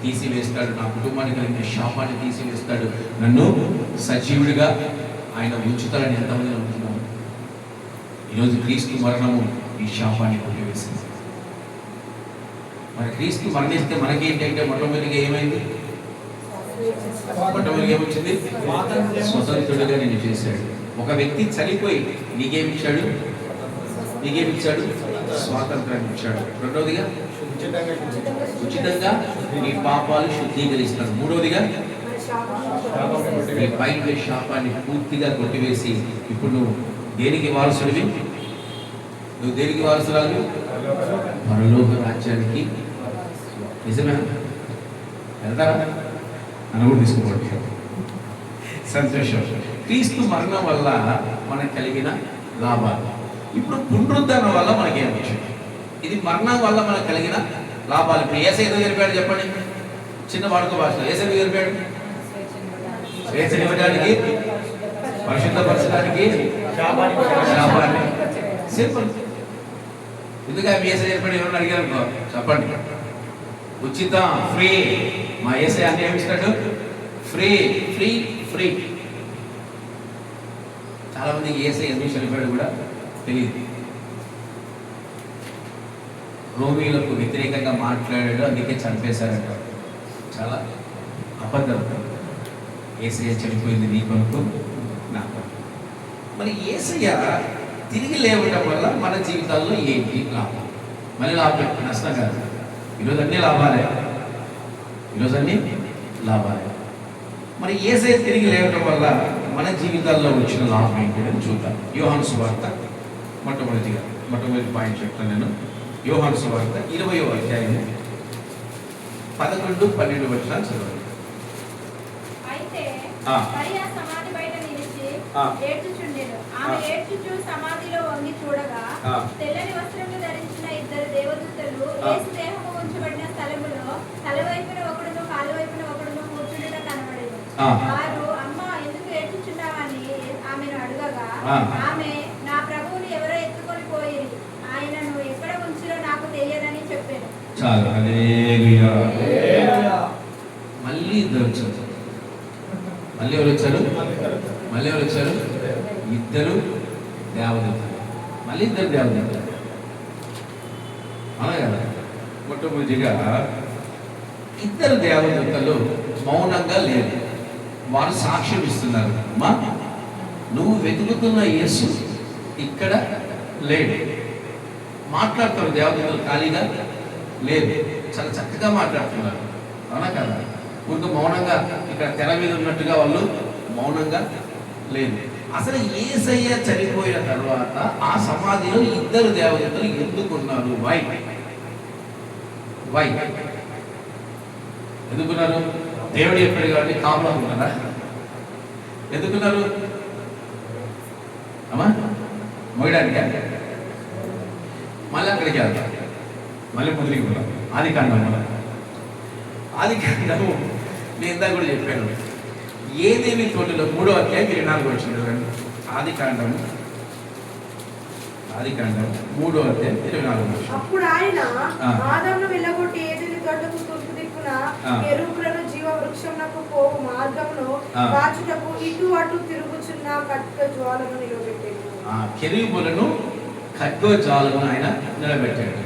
తీసివేస్తాడు, నా కుటుంబానికి కలిగిన శాపాన్ని తీసివేస్తాడు, నన్ను సజీవుడిగా ఆయన ఉంచుతాడని ఎంతమంది నమ్ముతున్నాను? ఈరోజు క్రీస్తు మరణము ఈ శాపాన్ని కొట్టివేసింది. మరి క్రీస్తు మరణిస్తే మనకేంటంటే మొట్టమొదటిగా ఏమైంది? మొట్టమొదటిగా ఏమొచ్చింది? స్వతంత్రుడిగా నేను చేశాడు. ఒక వ్యక్తి చనిపోయి నీకేమిచ్చాడు? స్వాతంత్రాన్ని ఇచ్చాడు. రెండవదిగా ఉచితంగా నీ పాపాలు శుద్ధీకరిస్తాడు. మూడవదిగా నీ పైన శాపాన్ని పూర్తిగా కొట్టివేసి ఇప్పుడు నువ్వు దేనికి వారసుడివి? నువ్వు దేనికి వారసురాలు? పరలోక రాజ్యానికి. నిజమే వెళ్తారా? అని కూడా తీసుకోండి. సంతోషం. క్రీస్తు మరణం వల్ల మనకు కలిగిన లాభాలు. ఇప్పుడు పునరుద్ధరణ వల్ల మనకేం వచ్చింది? ఇది మరణం వల్ల మనకు కలిగిన లాభాలు. ఇప్పుడు యేసయ్య ఎందుకు జరిపాడు చెప్పండి? చిన్న వాడుక భాషలో యేసయ్య ఎందుకు జరిపాడు? స్వేచ్ఛను ఇవ్వడానికి, పరిశుద్ధపరచడానికి, శాపాన్ని. సింపుల్. ఎందుకు యేసయ్య జరిపాడు? ఎవరైనా అడిగారు అనుకో చెప్పండి. ఉచితం, ఫ్రీ. మా యేసయ్య అన్ని ఏమిస్తాడు? Free free free. చాలా మందికి యేసయ్య ఎందుకు చనిపోయాడు కూడా తెలియదు. రోమీలకు వ్యతిరేకంగా మాట్లాడాడు, అందుకే చంపేశారంట. చాలా అబద్ధం. యేసయ్య చనిపోయింది నీ కొరకు, నా కొరకు. మరి యేసయ్య తిరిగి లేవడం వల్ల మన జీవితాల్లో ఏంటి లాభం? మళ్ళీ లాభం, నష్టం కాదు. ఈరోజు అన్నీ లాభాలే. మరి యేసయ్య తిరిగి లేవడం వల్ల మన జీవితాల్లో వచ్చిన లాభం ఏంటి అని చూద్దాం. యోహాను సువార్త మొట్టమొదటి పాయింట్ చెప్తాను నేను. యోహాను సువార్త 20వ అధ్యాయము 11, 12 వచనాలు చదవండి. అయితే ఆ. మరియ సమాధి బయట నిలిచి ఆ. ఏడ్చుచుండెను. ఆమె ఆ. ఏడ్చుచు సమాధిలో వంగి చూడగా ఆ. తెల్లని వస్త్రములు ధరించిన ఇద్దరు దేవదూతలు ఆ. యేసు దేహము ఉంచబడిన స్థలములో తలవైపున ఒకడును కాలు వైపున ఒకడును కూర్చుండుట కనబడెను. ఆ. వారు అమ్మ ఎందుకు ఏడ్చుచున్నావని ఆమెను అడగగా ఆ. ఆమె నా ప్రభువుని ఎవరో ఎత్తుకొని పోయిరి, ఆయనను ఎక్కడ ఉంచిరో నాకు తెలియదని చెప్పాను. చాలు. హల్లెలూయా. హల్లెలూయా. మళ్ళీ ఇద్దరు వచ్చారు. మళ్ళీ ఎవరు వచ్చారు? మళ్ళీ ఎవరు వచ్చారు? ఇద్దరు దేవదూతలు. మళ్ళీ ఇద్దరు దేవదూతలు. అవునా కదా? మొట్టమొదటిగా ఇద్దరు దేవదూతలు మౌనంగా లేరు. వారు సాక్ష్యం ఇస్తున్నారు. అమ్మా, నువ్వు వెతుకుతున్న యేసు ఇక్కడ లేడు. మాట్లాడుతారు దేవదూతలు, ఖాళీగా లేదు, చాలా చక్కగా మాట్లాడుతున్నారు. అవునా కదా? కొంత మౌనంగా ఇక్కడ తెర మీద ఉన్నట్టుగా వాళ్ళు మౌనంగా లేదు. అసలు యేసయ్య చనిపోయిన తర్వాత ఆ సమాధిలో ఇద్దరు దేవదూతలు ఎందుకున్నారు? వై ఎందుకున్నారు? దేవుడు చెప్పాడు కాబట్టి కాపులా ఉన్నారా? ఎందుకున్నారు? అమ్మా, మొయ్యడానికా? మళ్ళీ అక్కడికి వెళ్తాం. మళ్ళీ మొదలుకి పోదాం. ఆదికాండము నేను ఇందాక కూడా చెప్పాను. ఏదేమి తోటలో 3వ అధ్యాయం 24 వచ్చింది చూడండి. ఆదికాండము 3వ అధ్యాయం 24 వచ్చింది. అప్పుడు ఆయన ఆ. ఆదామును వెళ్ళగొట్టి ఏదెని తోటకు తూర్పు దిక్కున ఆ. కెరూబులను జీవ వృక్షమునకు పోవు మార్గమును ఆ. కాచుటకు ఇటు అటు తిరుగుచున్న కట్క జ్వాలను నిలబెట్టేది. ఆ కెరూబులను ఖడ్గోజాలను ఆయన నిలబెట్టాడు.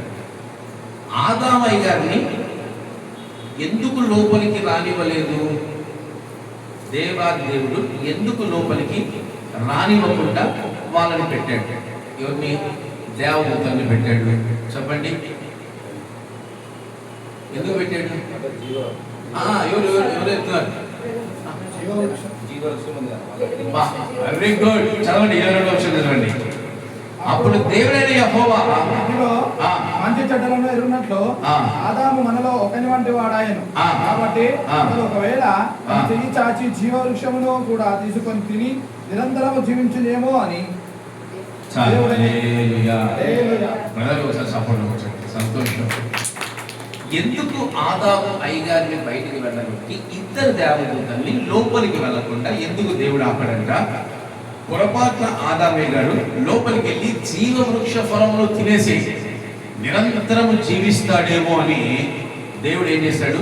ఆదామయ్య గారిని ఎందుకు లోపలికి రానివ్వలేదు? దేవాదేవుడు ఎందుకు లోపలికి రానివ్వకుండా వాళ్ళని పెట్టాడు? ఎవరిని? దేవదూతల్ని పెట్టాడు. చెప్పండి, ఎందుకు పెట్టాడు? ఎవరు ఎత్తున్నారు? Very good. చదవండి, 22వ వచనం చదవండి. అప్పుడు దేవుడైన యెహోవా ఇందులో ఆ. మంచి చెడ్డలను ఎరుగునట్లు ఆ. ఆదాము మనలో ఒకని వంటి వాడాయను. ఆ. కాబట్టి ఆ. అతడు ఒకవేళ తన ఆ. చెయ్యి చాచి జీవ వృక్షమును కూడా తీసుకొని తిని నిరంతరము జీవించునేమో అని హల్లెలూయా. హల్లెలూయా. బ్రదర్ ఒకసారి సపోర్ట్ వచ్చండి. సంతోషం. ఎందుకు ఆదాము అయ్యగారిని బయటికి వెళ్ళగొట్టి ఇద్దరు దేవదూతల్ని లోపలికి వెళ్ళకుండా ఎందుకు దేవుడు ఆపడంట? పొరపాటున ఆదామయ్య గారు లోపలికి వెళ్ళి జీవవృక్ష ఫలమును తినేసి నిరంతరము జీవిస్తాడేమో అని దేవుడు ఏం చేశాడు?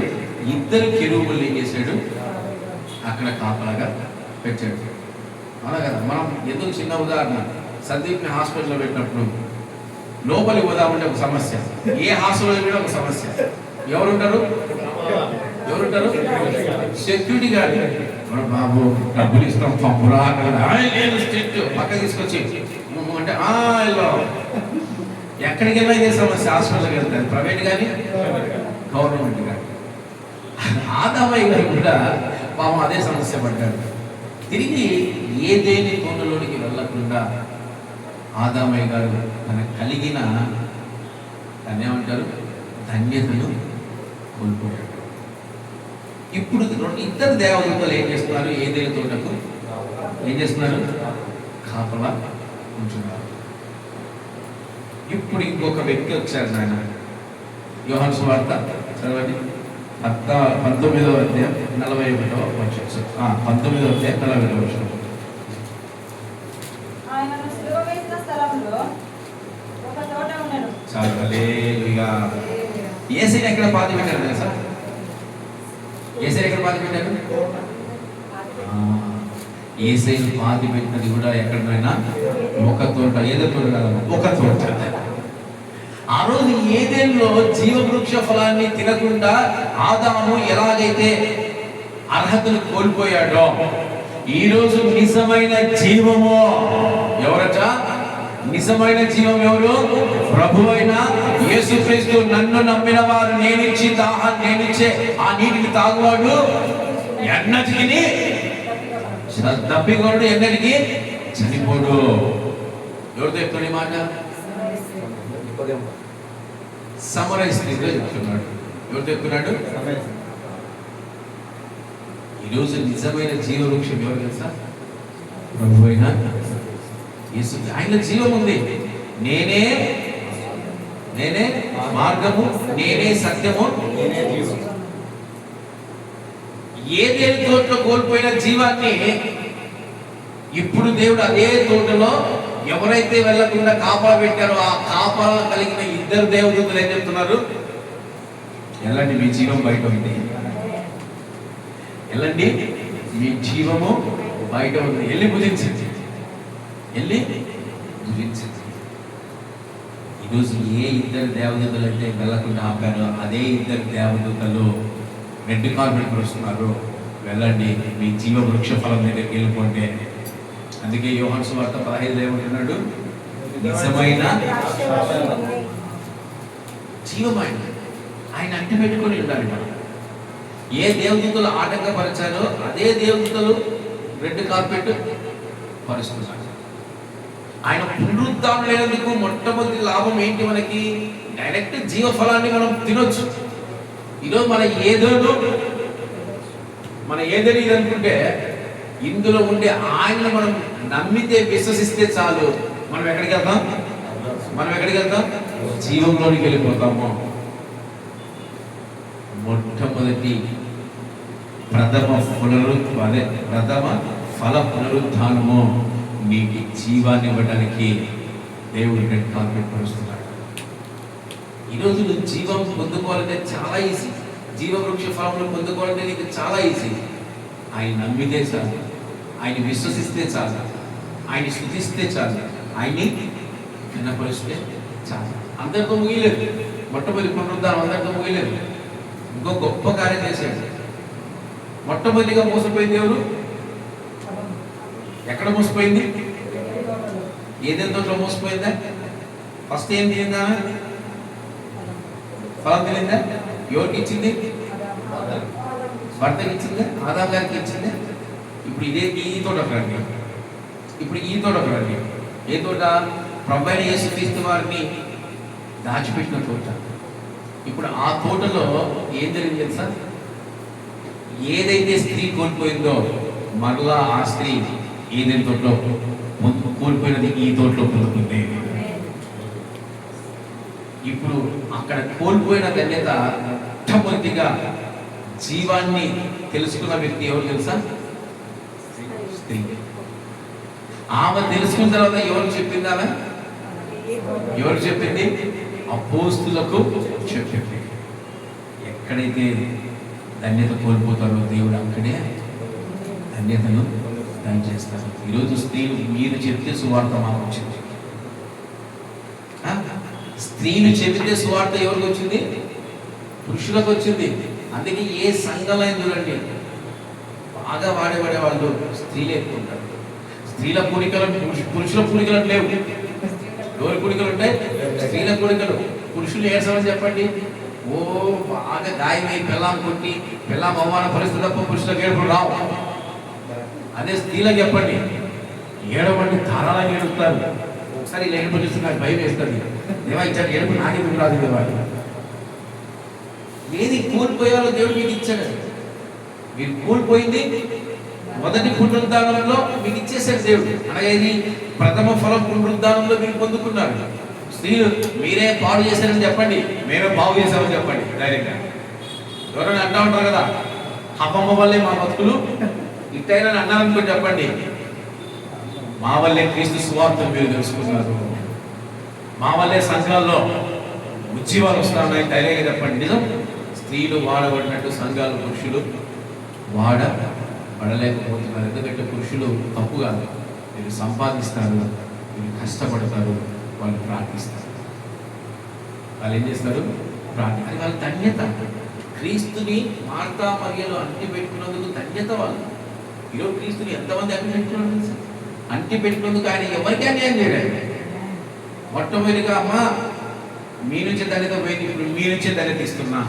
ఇద్దరు కెరూబుల్ని ఏం చేశాడు? అక్కడ కాపలాగా పెట్టాడు. అవునా కదా? మనం ఎందుకు చిన్న ఉదాహరణ, సందీప్ని హాస్పిటల్లో పెట్టినప్పుడు లోపలికి పోదామంటే ఒక సమస్య, ఏ హాస్పిటల్ కూడా ఒక సమస్య. ఎవరుంటారు? Security guard. బాబు డబ్బులు ఇస్తాం పంపురా, పక్క తీసుకొచ్చి అంటే ఎక్కడికి వెళ్ళినా ఇదే సమస్య. హాస్పిటల్కి వెళ్తారు, ప్రైవేట్ కానీ గవర్నమెంట్ కానీ. ఆదామయ్య గారు కూడా పాపం అదే సమస్య పడ్డాడు. తిరిగి ఏదేని తోటలోనికి వెళ్ళకుండా ఆదామయ్య గారు తనకు కలిగిన ఏమంటారు ధన్యతను కోల్పోయాడు. ఇప్పుడు ఇద్దరు దేవదూతలు ఏం చేస్తున్నారు? ఏదేని తోటకు ఏం చేస్తున్నారు? కాపలా ఉంటున్నారు. ఇప్పుడు ఇంకొక వ్యక్తి వచ్చారు నాయన. యోహాను సువార్త చదవండి. 19వ అధ్యాయం 41వ వచనం. 19వ అధ్యాయం 41వ వచనం. ఆయనను సిలువ వేసిన స్థలంలో ఒక తోట ఉండెను. చాలు. హల్లెలూయా. యేసయ్యని ఎక్కడ పాతి పెట్టారు తెలుసా? యేసయ్యని ఎక్కడ పాతి పెట్టారు? యేసయ్యని పాతి పెట్టినది కూడా ఎక్కడైనా ఒక తోట. ఏదో తోట కాదు, ఒక తోట. ఆ రోజు ఏదేల్లో జీవవృక్ష ఫలాన్ని తినకుండా ఆదాము ఎలాగైతే అర్హతను కోల్పోయాడో, ఈ రోజు నిజమైన జీవము ఎవరట? నిజమైన జీవం ఎవరు? ప్రభువైన యేసుక్రీస్తు. నన్ను నమ్మిన వారు నేనిచ్చి నేనిచ్చే ఆ నీటిని తాగువాడు ఎన్నటికి దప్పికొనడు, ఎన్నటికి చనిపోడు. ఎవరితో చెప్తాడు ఈ మాట? సమరయ స్థితిలో చెప్తున్నాడు. ఎవరు చెప్తున్నాడు? ఈరోజు నిజమైన జీవవృక్షం ఎవరు తెలుసా? ప్రభు అయిన యేసు. ఆయన జీవం ఉంది. నేనే మార్గము, నేనే సత్యము, ఏదేని తోటలో కోల్పోయిన జీవాన్ని ఇప్పుడు దేవుడు అదే తోటలో ఎవరైతే వెళ్ళకుండా కాపలా పెట్టారో ఆ కాపలా కలిగిన ఇద్దరు దేవదూతలు ఏం చెప్తున్నారు? ఎలాంటి మీ జీవం బయట ఉంది, ఎలాంటి మీ జీవము బయట ఉంది, వెళ్ళి భుజించింది, వెళ్ళి భుజించింది. ఈరోజు ఏ ఇద్దరు దేవదూతలు అయితే వెళ్ళకుండా ఆపారో అదే ఇద్దరు దేవదూతలు రెడ్ కార్పెట్ వస్తున్నారు, వెళ్ళండి మీ జీవ వృక్ష ఫలం దగ్గరికి వెళ్ళిపోండి. అందుకే యోహాను సువార్త 15 ఏమంటున్నాడు? నిజమైన జీవమైన ఆయన అంటి పెట్టుకొని ఉండాలి. మనం ఏ దేవదూతలు ఆటంకపరిచారో అదే దేవదూతలు రెడ్ కార్పెట్ పరుస్తున్నారు. ఆయన పునరుద్ధానులైనందుకు మొట్టమొదటి లాభం ఏంటి? మనకి డైరెక్ట్ జీవ ఫలాన్ని మనం తినొచ్చు. ఈరోజు మన ఏదని ఇది అనుకుంటే ఇందులో ఉండే ఆయన మనం నమ్మితే విశ్వసిస్తే చాలు. మనం ఎక్కడికి వెళ్తాం? జీవంలోనికి వెళ్ళిపోతాము. మొట్టమొదటి ప్రథమ ఫల పునరుద్ధానము నీకు జీవాన్ని ఇవ్వడానికి దేవుడు రెడ్ కార్పెట్ పరుస్తున్నాడు. ఈరోజు నువ్వు జీవం పొందుకోవాలంటే చాలా ఈజీ. జీవవృక్ష ఫలములు పొందుకోవాలంటే నీకు చాలా ఈజీ. ఆయన నమ్మితే చాలు, ఆయన విశ్వసిస్తే చాలు, ఆయన స్తుతిస్తే చాలు, ఆయన్ని కనపరిస్తే చాలు. అందరితో ముగిలేదు. మొట్టమొదటి పునరుద్ధానం అందరితో ముగిలేదు. ఇంకో గొప్ప కార్యం చేశాడు. మొట్టమొదటిగా మోసపోయింది ఎవరు? ఎక్కడ మోసపోయింది? ఏదైనా తోటలో మోసపోయిందా? ఫస్ట్ ఏం తిందా? ఫలం తినిందా? ఎవరికి ఇచ్చింది? భర్తకి ఇచ్చిందా? ఆదాం గారికి ఇచ్చిందా? ఇప్పుడు ఈ తోట రండి. ఈ తోట రండి. ఏ తోట? ప్రభువైన యేసుక్రీస్తు వారిని దాచిపెట్టిన తోట. ఇప్పుడు ఆ తోటలో ఏం జరిగింది తెలుసా? ఏదైతే స్త్రీ కోల్పోయిందో మరలా ఆ స్త్రీ ఏదైనా తోటలో కోల్పోయినది ఈ తోటలో పొందుకుంది. ఇప్పుడు అక్కడ కోల్పోయిన ధన్యత మొట్టమొదటిగా జీవాన్ని తెలుసుకున్న వ్యక్తి ఎవరు తెలుసా? స్త్రీ. ఆమె తెలుసుకున్న తర్వాత ఎవరు చెప్పింది? ఆమె ఎవరు చెప్పింది? అపోస్తులకు చెప్పింది. ఎక్కడైతే ధన్యత కోల్పోతారో దేవుడు అక్కడే ధన్యతను దయచేస్తారు. ఈరోజు స్త్రీలు మీరు చెప్తే సువార్త మాకు వచ్చింది. స్త్రీలు చెబితే సువార్త ఎవరికి వచ్చింది? పురుషులకు వచ్చింది. అందుకే ఏ సంఘంలో చూడండి బాగా వాడేవాడే వాళ్ళు స్త్రీలే ఎక్కువ ఉంటారు. స్త్రీల కూడికలు పురుషుల కూడికలు లేవు. ఎవరి కూడికలు ఉంటాయి? స్త్రీల కూడికలు. పురుషులు ఏడ్చమని చెప్పండి. ఓ బాగా గాయమై పెళ్ళాం కొట్టి పెళ్ళాం అవమాన పరిస్థితి తప్ప పురుషులకు ఏడుపులు రావు. అదే స్త్రీలకు చెప్పండి, ఏడవండి ధారాళంగా ఏడుస్తారు. ఒకసారి ఇలా ఏడుపు చూస్తే నాకు భయం వేస్తుంది. దేవా ఇచ్చాడు ఏడుపు నాకెందుకు రాదు దేవా. ఏది కోల్పోయాలో దేవుడు మీకు ఇచ్చాడు. మీరు కోల్పోయింది మొదటి పునరుద్ధానంలో మీకు ఇచ్చేసాడు దేవుడు. అనగా ఇది ప్రథమ ఫలం పునరుద్ధానంలో మీరు పొందుకున్నారు. స్త్రీలు మీరే పాడు చేశారని చెప్పండి, మేమే బాగు చేశామని చెప్పండి ధైర్యంగా. ఎవరైనా అంటా ఉంటారు కదా, అమ్మమ్మ వల్లే మా బతుకులు ఇట్టైనా అన్నారనుకో చెప్పండి, మా వల్లే క్రీస్తు సువార్త మీరు తెలుసుకున్నారు, మా వల్లే సంఘాల్లో ఉద్యమాలు వస్తున్నాయి ధైర్యంగా చెప్పండి. నిజం. స్త్రీలు వాడబడినట్టు సంఘాలు పురుషులు వాడబడలేకపోతున్నారు. ఎందుకంటే పురుషులు తప్పు కాదు, మీరు సంపాదిస్తారు, మీరు కష్టపడతారు, వాళ్ళు ప్రార్థిస్తారు. వాళ్ళు ఏం చేస్తారు? అది వాళ్ళ ధన్యత. క్రీస్తుని మార్తా మరియలు అంటి పెట్టుకున్నందుకు ధన్యత వాళ్ళు. ఈరోజు క్రీస్తుని ఎంతమంది అంటి పెట్టుకున్నారు తెలుసా? అంటి పెట్టుకున్నందుకు ఆయన ఎవరికి అన్యాయం చేయలేదు. మొట్టమొదటిగా అమ్మ మీ నుంచి ధన్యత పోయింది, ఇప్పుడు మీ నుంచే ధన్యత ఇస్తున్నా.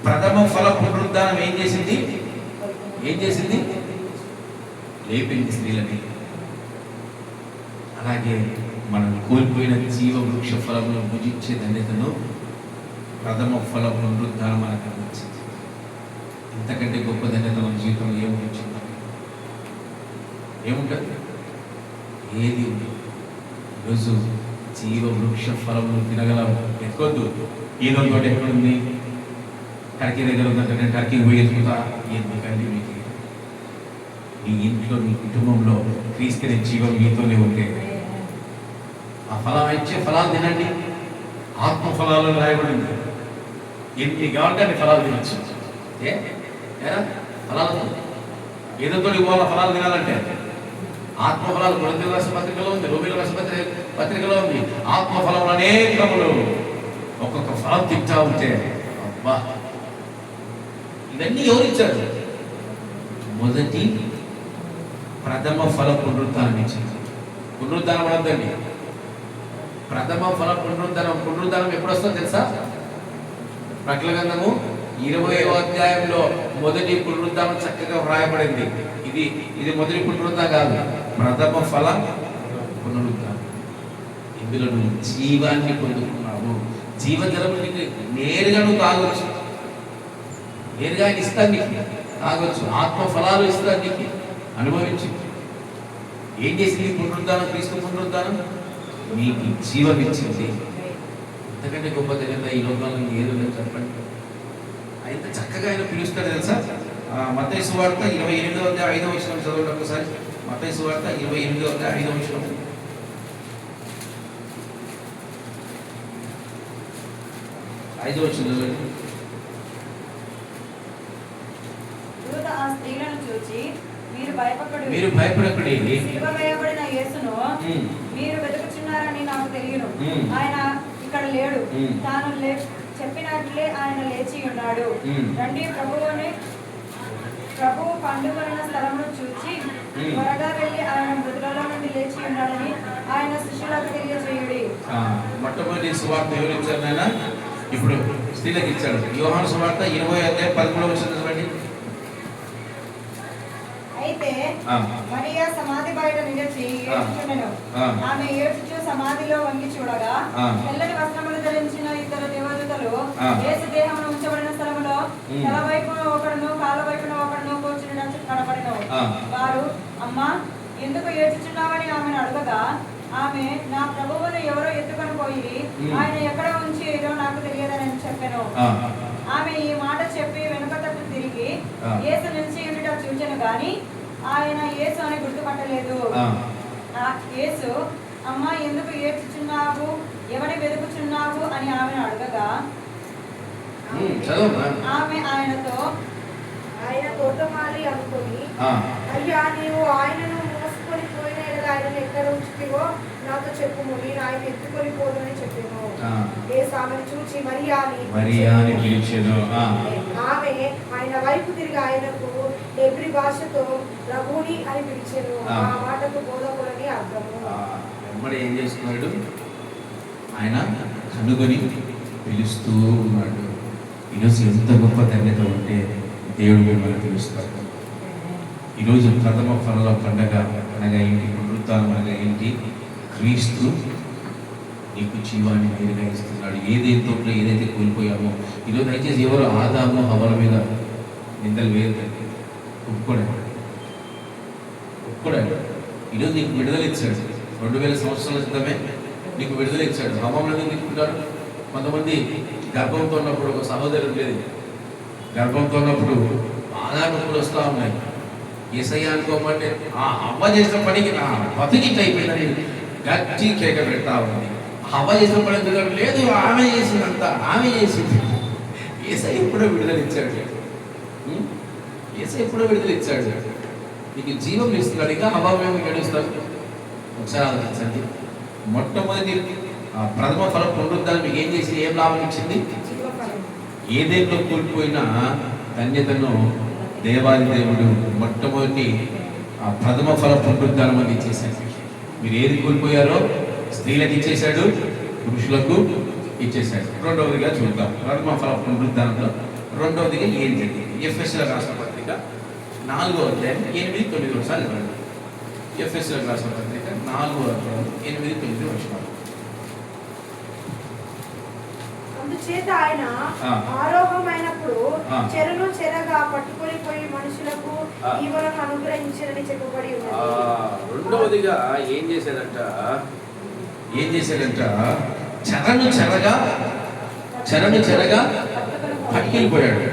ప్రథమ ఫల పునరుద్ధానం ఏం చేసింది? లేపింది స్త్రీలని. అలాగే మనం కోల్పోయిన జీవ వృక్ష ఫలములను భుజించే ధన్యతను ప్రథమ ఫల పునరుద్ధానం మనకు అందించింది. ఇంతకంటే గొప్ప ధన్యత మన జీవితంలో ఏముంటుంది? ఏముంటుంది? ఏది ఉంది? ఈరోజు జీవ వృక్ష ఫలములు తినగలము. ఎక్కొద్దు. ఏదో తోట ఎక్కడుంది? టర్కీ దగ్గర ఉందంటే నేను టర్కీకి పోయి ఎత్తుకుతా. ఎందుకంటే మీకు మీ ఇంట్లో మీ కుటుంబంలో క్రీస్తుని జీవం మీతోనే ఉంటే ఆ ఫలం ఇచ్చే ఫలాలు తినండి. ఆత్మ ఫలాలను రాయబడింది. ఎన్ని కావాలంటే అన్ని ఫలాలు తినచ్చు. ఏరా ఫలాలతో ఏదో తోటి పోవాల ఫలాలు తినాలంటే ఆత్మ ఫలాలు కొరింథీయుల రాసిన పత్రికలో ఉంది, రోమీయుల రాసిన పత్రికలో ఉంది. ఆత్మ ఫలములు అనేకములు. ఒక్కొక్క ఫలం తింటా ఉంటే అబ్బా. ఇవన్నీ ఎవరిచ్చారు? మొదటి ప్రథమ ఫల పునరుద్ధానం ఇచ్చింది. పునరుద్ధానం అనొద్దండి, ప్రథమ ఫల పునరుద్ధానం. పునరుద్ధానం ఎప్పుడు వస్తుందో తెలుసా? ప్రకటన గ్రంథము 20వ అధ్యాయంలో మొదటి పునరుద్ధానం చక్కగా వ్రాయబడింది. ఇది మొదటి పునరుద్ధానం కాదు, ప్రథమ ఫల పునరుద్ధానం. ఇందులో నువ్వు జీవాన్ని పొందుకున్నావు. జీవజలం నేరుగా నువ్వు తాగొచ్చు, నేరుగా ఆయన ఇస్తాను నీకు, తాగొచ్చు. ఆత్మ ఫలాలు ఇస్తాను నీకు, అనుభవించు. ఏం చేసింది పునరుద్ధానం? క్రీస్తు పునరుద్ధానం నీకు జీవం ఇచ్చింది. అంతకంటే గొప్ప తెలియదు ఈ లోకంలో ఏదో లేదు. చెప్పండి. అయితే చక్కగా ఆయన పిలుస్తాడు తెలుసా? మత్తయి సువార్త 28వ అధ్యాయం 5వ వచనం చదవండి ఒకసారి. మత్తయి సువార్త 28వ అధ్యాయం 5వ వచనం. ఐదవ వచనం చదవండి. యూదా ఆ స్త్రీలను చూచి, మీరు భయపడకుడి, శిలువ వేయబడిన యేసును మీరు వెతుకుచున్నారని నాకు తెలియను. మ్మ్. ఆయన ఇక్కడ లేడు. మ్మ్. తాను చెప్పినట్లే ఆయన లేచి ఉన్నాడు. మ్మ్. రండి, ప్రభువు పండుగన స్థలమును చూచి మ్మ్. త్వరగా వెళ్ళి ఆయన మృతులలో నుండి లేచి ఉన్నాడని ఆయన శిష్యులకు తెలియజేయుడి. మొట్టమొదటి సువార్త ఎవరు ఇచ్చారు నాయన? ఇప్పుడు స్త్రీలకు ఇచ్చాడు. యోహాను సువార్త 20వ అధ్యాయం 13వ వచనం చదవండి. అయితే మరియా సమాధి బయట నిలిచి ఏడ్చుచుండెను. ఆమె ఏడ్చుచు సమాధిలో వంగి చూడగా తెల్లని వస్త్రములు ధరించిన ఇద్దరు దేవదూతలు యేసు దేహమును ఉంచబడిన స్థలములో తల వైపున ఒకడును కాళ్ళ వైపున ఒకడును కూర్చుని కనబడెను. వారు, అమ్మా, ఎందుకు ఏడ్చుచున్నావని ఆమెను అడగగా, ఆమె, నా ప్రభువును ఎవరో ఎత్తుకొని పోయి ఆయన ఎక్కడ ఉంచిరో నాకు తెలియదని చెప్పాను. ఆమె ఈ మాట చెప్పి వెనుక తట్టు తిరిగి యేసు నిలిచి ఉండుట చూచెను గాని ఆయన యేసు అని గుర్తుపట్టలేదు. యేసు, అమ్మా, ఎందుకు ఏడ్చుచున్నావు, ఎవరిని వెతుకుచున్నావు అని ఆమెను అడగగా, ఆమె ఆయనతో, ఆయన తోటమాలి అనుకుని, అయ్యా, నీవు ఆయనను మోసుకొని పోయిన ఎడల ఆయనను ఎక్కడ ఉంచుతావో నాతో చెప్పుము, నేను ఆయన ఎత్తుకొని పోదని చెప్పాను. యేసు ఆమెను చూచి మరియా అని పిలిచెను. ఆమె ఆయన వైపు తిరిగి ఆయనకు హెబ్రీ భాషతో రబూని అని పిలిచెను. ఆ మాటకు బోధకులని అర్థము. వెంబడి ఏం చేస్తున్నాడు? ఆయన కనుగొని పిలుస్తూ ఉన్నాడు. ఈరోజు ఎంత గొప్ప ధన్యత ఉంటే దేవుడు మిమ్మల్ని పిలుస్తాడు. ఈరోజు ప్రథమ ఫల పండగ అనగా ఏంటి? పునరుద్ధానం అనగా ఏంటి? క్రీస్తు నీకు జీవాన్ని నేరుగా ఇస్తున్నాడు. ఏదైతే కోల్పోయామో ఈరోజు దయచేసి ఎవరు ఆదాము హవ్వల మీద నిందలు వేయదు. ఒప్పుకోడండి. ఈరోజు నీకు విడుదల ఇచ్చాడు. 2000 సంవత్సరాల క్రితమే నీకు విడుదల ఇచ్చాడు. హవ్వలను తీసుకుంటాడు. కొంతమంది గర్భంతో ఉన్నప్పుడు, ఒక సహోదరు ఉండేది, గర్భంతో ఉన్నప్పుడు బాగా నొప్పులు వస్తూ ఉన్నాయి. యేసయ్య అనుకోమంటే ఆ హవ్వ చేసిన పనికి నా బతికిట్ అయిపోయిందని గట్టి కేక పెడతా ఉంది. హవ్వ చేసిన పని ఎందుకంటే లేదు, ఆమె చేసిందంతా, ఆమె చేసింది. యేసయ్య ఎప్పుడో విడుదల ఇచ్చాడు. యేసయ్య ఎప్పుడో విడుదల ఇచ్చాడు. నీకు జీవం ఇస్తున్నాడు. ఇంకా హవ్వ మేము గడుస్తాడు. ఒకసారి ఆలోచించండి. మొట్టమొదటి ప్రథమ ఫలం పునరుద్ధానం మీకు ఏం చేసి ఏం లాభం ఇచ్చింది? ఏదేంట్లో కోల్పోయిన ధన్యతను దేవాది దేవుడు మొట్టమొదటి ప్రథమ ఫల పునరుద్ధానం అని ఇచ్చేసాడు. మీరు ఏది కోల్పోయారో స్త్రీలకు ఇచ్చేశాడు, పురుషులకు ఇచ్చేశాడు. రెండవదిగా చూద్దాం. ప్రథమ ఫల పునరుద్ధానంలో రెండవదిగా ఏం జరిగింది? ఎఫెసీయులకు రాసిన పత్రిక 4వ అధ్యాయం 8-9 వచనాలు ఇవ్వండి. ఎఫెసీయులకు రాసిన పత్రిక 4వ అధ్యాయం 8-9 వచనాలు. అందుచేత ఆయన ఆ. ఆరోహమైనప్పుడు ఆ. చెరను చెరగా పట్టుకొని పోయి మనుషులకు ఆ. ఈవలను అనుగ్రహించారని చెప్పబడి ఉన్నది. రెండవదిగా ఏం చేశాడంట చెరను చెరగా పట్టుకెళ్ళిపోయాడు.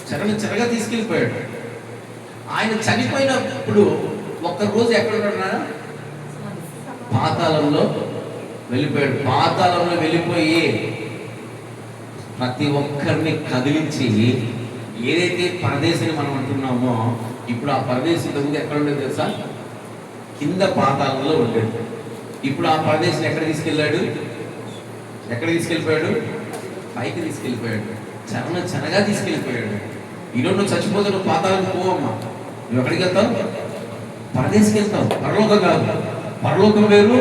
చెరగా తీసుకెళ్ళిపోయాడు. ఆయన చనిపోయినప్పుడు ఒక్కరోజు ఎక్కడ ఉన్నాడు? పాతాళంలో వెళ్ళిపోయాడు. పాతాళంలో వెళ్ళిపోయి ప్రతి ఒక్కరిని కదిలించి ఏదైతే పరదేశిని మనం అంటున్నామో ఇప్పుడు ఆ పరదేశి ముందు ఎక్కడ ఉండేది తెలుసా? కింద పాతాళంలో ఉండేది. ఇప్పుడు ఆ పరదేశిని ఎక్కడ తీసుకెళ్ళాడు? ఎక్కడ తీసుకెళ్ళిపోయాడు? పైకి తీసుకెళ్ళిపోయాడు. చెరగా తీసుకెళ్ళిపోయాడు. ఈరోజు నువ్వు చచ్చిపోతే నువ్వు పాతాళానికి పోవమ్మా. నువ్వు ఎక్కడికి వెళ్తావు? పరదేశికి వెళ్తావు. పరలోకం కాదు. పరలోకం వేరు,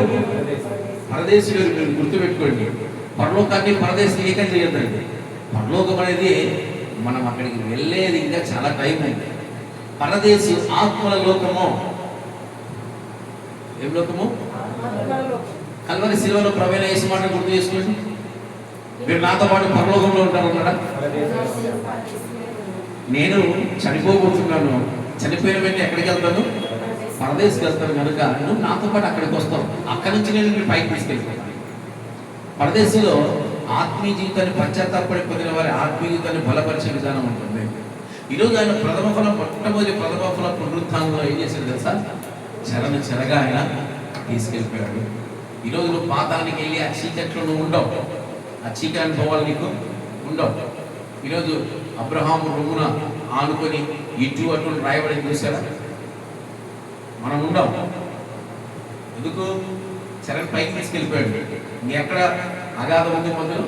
పరదేశి వేరు. మీరు గుర్తుపెట్టుకోండి. పరలోకాన్ని పరదేశం ఏకం చేయొద్దండి. పరలోకం అనేది మనం అక్కడికి వెళ్ళేది ఇంకా చాలా టైం అయింది. పరదేశి ఆత్మల లోకము. ఏం లోకము? కల్వరి శిలువలో ప్రవేణ యేసు మాట గుర్తు చేసుకోండి. మీరు నాతో పాటు పరలోకంలో ఉంటారు అన్నాడా? నేను చనిపోబోతున్నాను. చనిపోయిన వెంటనే ఎక్కడికి వెళ్తాను? పరదేశికి వెళ్తాను. కనుక నువ్వు నాతో పాటు అక్కడికి వస్తావు. అక్కడి నుంచి నేను మీరు పైకి తీసుకెళ్తాను. పరదేశంలో ఆత్మీయ జీవితాన్ని పశ్చాత్తాపడి పొందిన వారి ఆత్మీయ జీవితాన్ని బలపరిచే విధానం ఉంటుంది. ఈరోజు ఆయన మొట్టమొదటి ప్రథమ ఫల పునరుత్థానంలో ఏం చేశాడు తెలుసా? చెరగా ఆయన తీసుకెళ్ళిపోయాడు. ఈరోజు నువ్వు పాతానికి వెళ్ళి ఆ చీకట్లో నువ్వు ఉండవు. ఆ చీకటి అనుభవాలు నీకు ఉండవు. ఈరోజు అబ్రహాము రొమ్మున ఆనుకొని ఇటు అటు రాయబడి చూసారా? మనం ఉండవు. ఎందుకు? చెరని పైకి తీసుకెళ్ళిపోయాడు. ఎక్కడ అగాధం ఉంది మొదలు?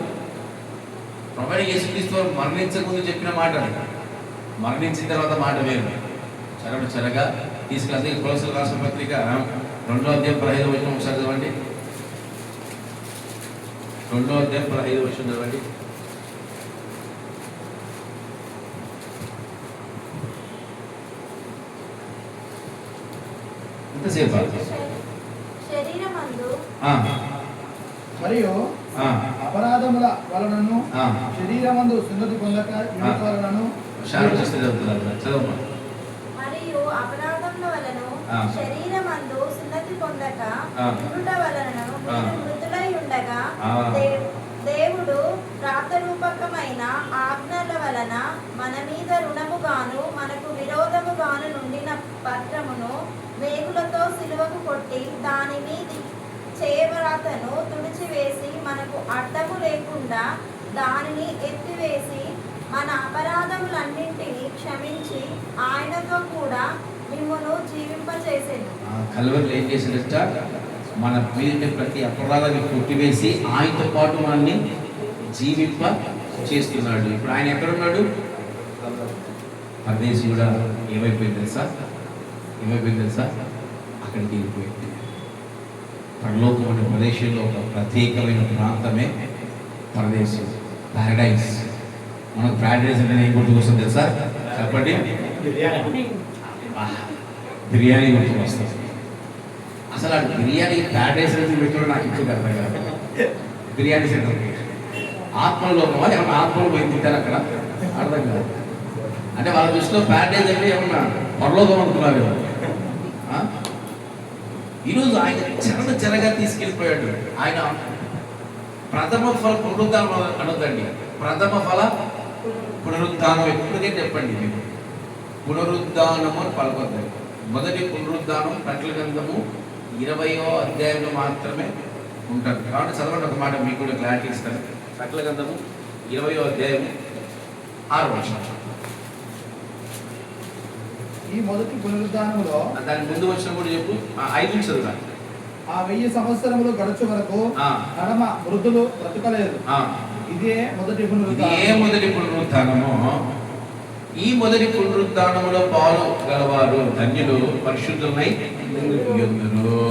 ప్రభువైన యేసుక్రీస్తు వారు మరణించక ముందు చెప్పిన మాట, మరణించిన తర్వాత మాట వేరు. చెరగా తీసుకెళ్తే కొలసలు రాసిన పత్రిక 2వ అధ్యాయం 15వ వచనం ఒకసారి చదవండి. 2వ అధ్యాయం 15వ వచనం చదవండి. ఎంతసేపు? శరీరమందు మరియు అపరాధముల వలనను శరీరమందు సున్నతి పొందక వలనను చదవమ్మా. మరియు అపరాధముల వలన శరీరమందు సున్నతి పొందక ఉండుట వలనను మీరు మృతులై ఉండగా దేవుడు ప్రాతరూపకమైన ఆజ్ఞల వలన మన మీద రుణముగాను మనకు విరోధముగాను నుండిన పత్రమును వేగులతో సిలువకు కొట్టి దాని మీది చేవ్రాతను తుడిచివేసి మనకు అడ్డము లేకుండా దానిని ఎత్తివేసి మన అపరాధములన్నింటినీ క్షమించి ఆయనతో కూడా మిమ్మును జీవింపచేసేను. కల్వరిలో ఏం చేశాడట? మన మీద ప్రతి అపరాధాన్ని కొట్టివేసి ఆయనతో పాటు మనల్ని జీవింప చేస్తున్నాడు. ఇప్పుడు ఆయన ఎక్కడున్నాడు? పరదేశి కూడా ఏమైపోయింది తెలుసా? అక్కడికి వెళ్ళిపోయింది. పరలోకం అనే ప్రదేశంలో ఒక ప్రత్యేకమైన ప్రాంతమే పరదేశం, పారడైజ్. మనకు పారడైజ్ అంటే ఏం గుర్తుకొస్తుంది తెలుసా? చెప్పండి. బిర్యానీ గుర్తుకొస్తుంది. అసలు ఆ బిర్యానీ పారడైజ్ అనేది పెట్టడం నాకు ఇప్పుడు అర్థం కాదు. బిర్యానీ సెంటర్ ఆత్మలోకమా ఏమన్నా ఆత్మలు పోయి తింటారు అక్కడ? అర్థం కాదు. అంటే వాళ్ళ దృష్టిలో పారడైజ్ అంటే ఏమన్నా పరలోకం అనుకున్నారు. ఈరోజు ఆయన చెరగా తీసుకెళ్ళిపోయాడు. ఆయన ప్రథమ ఫల పునరుద్ధానం అనొద్దండి, ప్రథమ ఫల పునరుద్ధానం. ఎప్పటికే చెప్పండి మీరు పునరుద్ధానము అని పలకొద్దండి. మొదటి పునరుద్ధానం ప్రకటన గ్రంథము 20వ అధ్యాయంలో మాత్రమే ఉంటుంది. కాబట్టి చదవండి ఒక మాట, మీకు కూడా క్లారిటీ ఇస్తాను. ప్రకటన గ్రంథము 20వ అధ్యాయం 6వ వచనం. ఈ మొదటి పునరుద్ధానములో దాని ముందు వచ్చిన కూడా చెప్పు. 5 నుంచి చదువుతాను. ఆ 1000 సంవత్సరములు గడుచు వరకు కడమ వృద్ధులు బ్రతకలేదు. ఇదే మొదటి పునరుద్ధానము. ఈ మొదటి పునరుద్ధానములో పాలు గలవారు ధన్యులు, పరిశుద్ధులై యుందురు.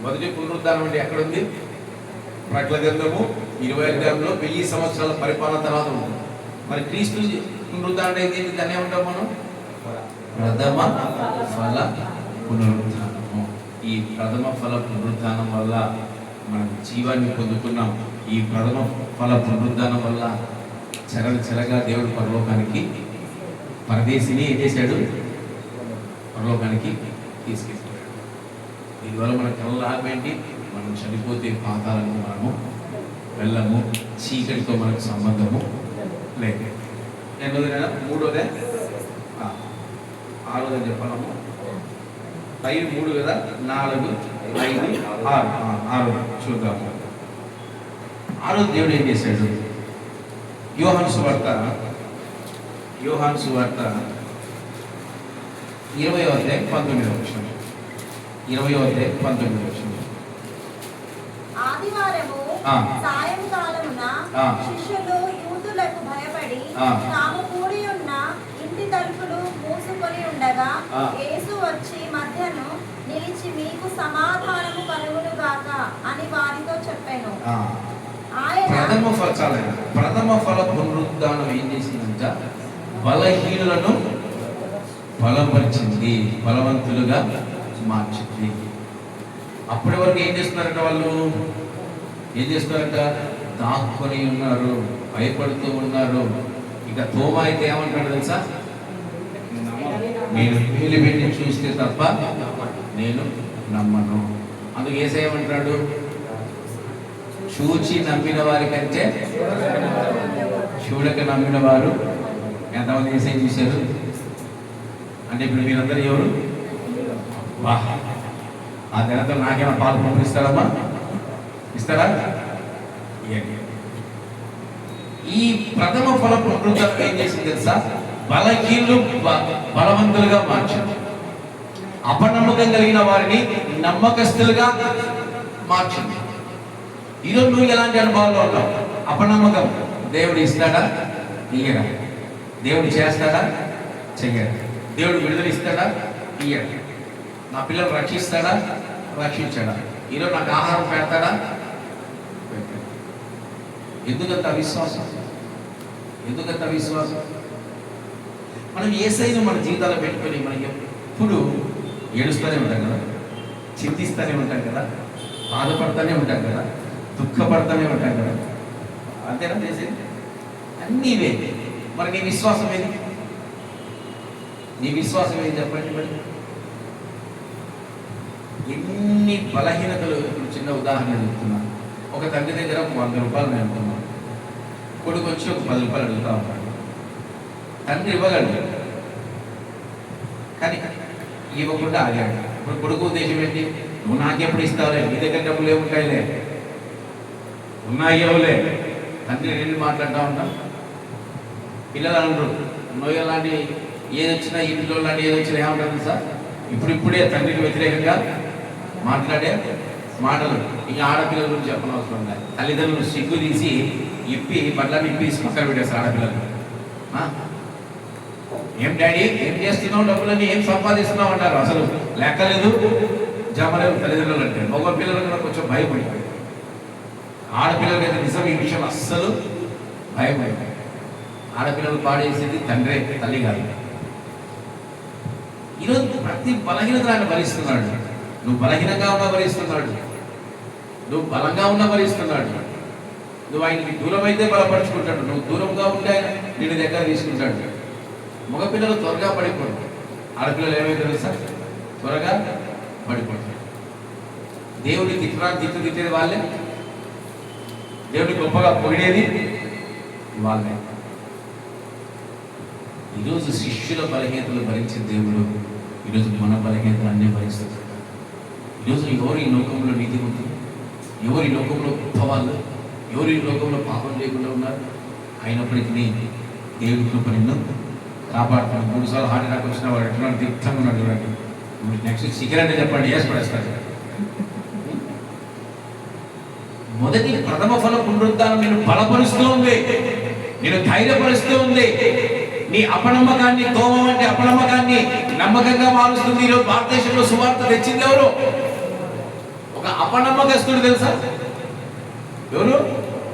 మొదటి పునరుద్ధానం అంటే ఎక్కడుంది? ప్రకటన గ్రంథము 20వ అధ్యాయంలో 1000 సంవత్సరాల పరిపాలన తర్వాత ఉంది. మరి క్రీస్తు పునరుద్ధానం అయితే దాన్ని ఏమంటాం మనం? ప్రథమ ఫల పునరుద్ధానము. ఈ ప్రథమ ఫల పునరుద్ధానం వల్ల మనం జీవాన్ని పొందుకున్నాం. ఈ ప్రథమ ఫల పునరుద్ధానం వల్ల చెరగా దేవుడు పరలోకానికి పరదేశిని ఏం చేశాడు? పరలోకానికి తీసుకెళ్ళిపోయాడు. దీనివల్ల మన కళ్ళ లాభం ఏంటి? మనం చనిపోతే పాతాలను మనము వెళ్ళము, చీకటితో మనకు సంబంధము లేదు. ఎన్నోది నెల? మూడోదే, ఆరోదని చెప్పాలము. 5, 3 కదా, 4, 5, 6. ఆరోది చూద్దాము. ఆరోజు దేవుడు ఏం చేశాడు? యోహాను సువార్త 20వ అధ్యాయం 19వ వచనం. 20వ అధ్యాయం 19వ వచనం. ఆదివారము ఆ. సాయంకాలమున ఆ. శిష్యులు యూదులకు భయపడి ఆ. తాము కూడి ఉన్న ఇంటి తలుపులు మూసుకొని ఉండగా ఆ. యేసు వచ్చి మధ్యను నిలిచి మీకు సమాధానము కలుగును గాక అని వారితో చెప్పాను. ఆయన ప్రథమ ఫల పునరుద్ధానం ఏం చేసిందంట? బలహీనులను బలపరిచింది, బలవంతులుగా మార్చింది. అప్పటి వరకు ఏం చేస్తున్నారంట? వాళ్ళు ఏం చేస్తున్నారంట? దాక్కుని ఉన్నారు, భయపడుతూ ఉన్నారు. ఇక తోమా అయితే ఏమంటాడు తెలుసా? నేను వేలు పెట్టి చూస్తే తప్ప నేను నమ్మను. అందుకు యేసయ్య ఏమంటాడు? చూచి నమ్మిన వారి కంటే చూడక నమ్మిన వారు ఎంతమంది యేసయ్య చూశారు అంటే ఇప్పుడు మీరందరూ ఎవరు? వాహ్, ఆ దినంతో నాకేమైనా పాలు పంపిస్తాడమ్మా? ఇస్తారా? ఈ ప్రథమ ఫల పునరుద్ధరణ ఏం చేసింది తెలుసా? బలహీనులు బలవంతులుగా మార్చింది. అపనమ్మకం కలిగిన వారిని నమ్మకస్తులుగా మార్చింది. ఈరోజు నువ్వు ఎలాంటి అనుభవాల్లో ఉన్నావు? అపనమ్మకం. దేవుడు ఇస్తాడా? ఇయ్యడా? దేవుడు చేస్తాడా? చెయ్యడా? దేవుడు విడుదల ఇస్తాడా? ఇయ్యడా? నా పిల్లలు రక్షిస్తాడా? రక్షించాడా? ఈరోజు నాకు ఆహారం పెడతాడా? ఎందుకంత అవిశ్వాసం? ఎందుకంత అవిశ్వాసం? మనం యేసయ్యను మన జీవితాల్లో పెట్టుకొని మనం ఎప్పుడు ఏడుస్తూనే ఉంటాం కదా, చింతిస్తూనే ఉంటాం కదా, బాధపడుతూనే ఉంటాం కదా, దుఃఖపడుతూనే ఉంటాం కదా. అంతేనా చేసేది? అన్నీ ఇవే. మరి నీ విశ్వాసం ఏది? నీ విశ్వాసం ఏది చెప్పండి. మరి ఎన్ని బలహీనతలు. ఇప్పుడు చిన్న ఉదాహరణ చెప్తున్నాను. ఒక తండ్రి దగ్గర ఒక 100 రూపాయలు నేను అనుకున్నాను. కొడుకు వచ్చి ఒక 10 రూపాయలు అడుగుతా ఉంటాడు. తండ్రి ఇవ్వగలడు, కానీ ఇవ్వకుండా ఆగాడు. ఇప్పుడు కొడుకు ఉద్దేశం ఏంటి? నువ్వు నాకెప్పుడు ఇస్తావులే, నీ దగ్గర డబ్బులు ఏముంటాయిలే, ఉన్నాయేవులే. తండ్రి రెండు మాట్లాడుతూ ఉంటాం. పిల్లలు అనరు, నోయ లాంటి ఏది వచ్చినా, ఇంట్లో లాంటి ఏది వచ్చినా ఏమంటారు సార్? ఇప్పుడిప్పుడే తండ్రికి వ్యతిరేకంగా మాట్లాడే మాటలు. ఇక ఆడపిల్లల గురించి చెప్పనవసరం లేదు. తల్లిదండ్రులు సిగ్గు తీసి ఇప్పి బట్టలను ఇప్పి పక్కన పెట్టేస్తారు ఆడపిల్లలు. ఏం డాడీ ఏం చేస్తున్నావు, డబ్బులని ఏం సంపాదిస్తున్నావు అంటారు. అసలు లెక్కలేదు, జమలేదు తల్లిదండ్రులు అంటే. మగ పిల్లలు కూడా కొంచెం భయపడిపోయి, ఆడపిల్లలకి అయితే నిజం ఈ విషయం అస్సలు భయపడిపోయి. ఆడపిల్లలు పాడేసేది తండ్రే, తల్లి కాదు. ఈరోజు ప్రతి బలహీనత ఆయన భరిస్తున్నాడు. నువ్వు బలహీనంగా ఉన్నా భరిస్తున్నాడు, నువ్వు బలంగా ఉన్నా భరిస్తున్నాడు. నువ్వు ఆయనకి దూరం అయితే బలపరుచుకుంటాడు, నువ్వు దూరంగా ఉంటే ఆయన నిన్ను దగ్గర తీసుకుంటాడు. మగపిల్లలు త్వరగా పడిపోతారు, ఆడపిల్లలు ఏమైతే తెలుసా? త్వరగా పడిపోతారు. దేవుడిని తిట్టేది వాళ్ళే, దేవుడిని గొప్పగా పొగిడేది వాళ్ళే. ఈరోజు శిష్యుల బలహీనతలు భరించిన దేవుడు ఈరోజు మన బలహీనతలు అన్నీ భరిస్తుంది. ఈరోజు ఎవరు ఈ లోకంలో నీతిమంతులు, ఎవరు ఈ లోకంలో గొప్ప వాళ్ళు, ఎవరు ఈ లోకంలో పాపం లేకుండా ఉన్నారు? అయినప్పటికీ దేవుడి కృప నిన్ను కాపాడుతున్నాడు. 3 సార్లు హార్ట్ అటాక్ వచ్చిన వాడు ఎట్లా దిట్టంగా ఉన్నాడు చూడండి. నెక్స్ట్ సిగరెట్ చెప్పండి, వేసి పడేస్తాడు. మొదటి ప్రథమ ఫల పునరుద్ధానం నేను బలపరుస్తూ ఉంది, నేను ధైర్యపరుస్తూ ఉంది. నీ అపనమ్మకాన్ని, తోమ వంటి అపనమ్మకాన్ని నమ్మకంగా మారుస్తుంది. ఈరోజు భారతదేశంలో సువార్త తెచ్చింది ఎవరు? ఒక అపనమ్మకస్తుడు. తెలుసా ఎవరు?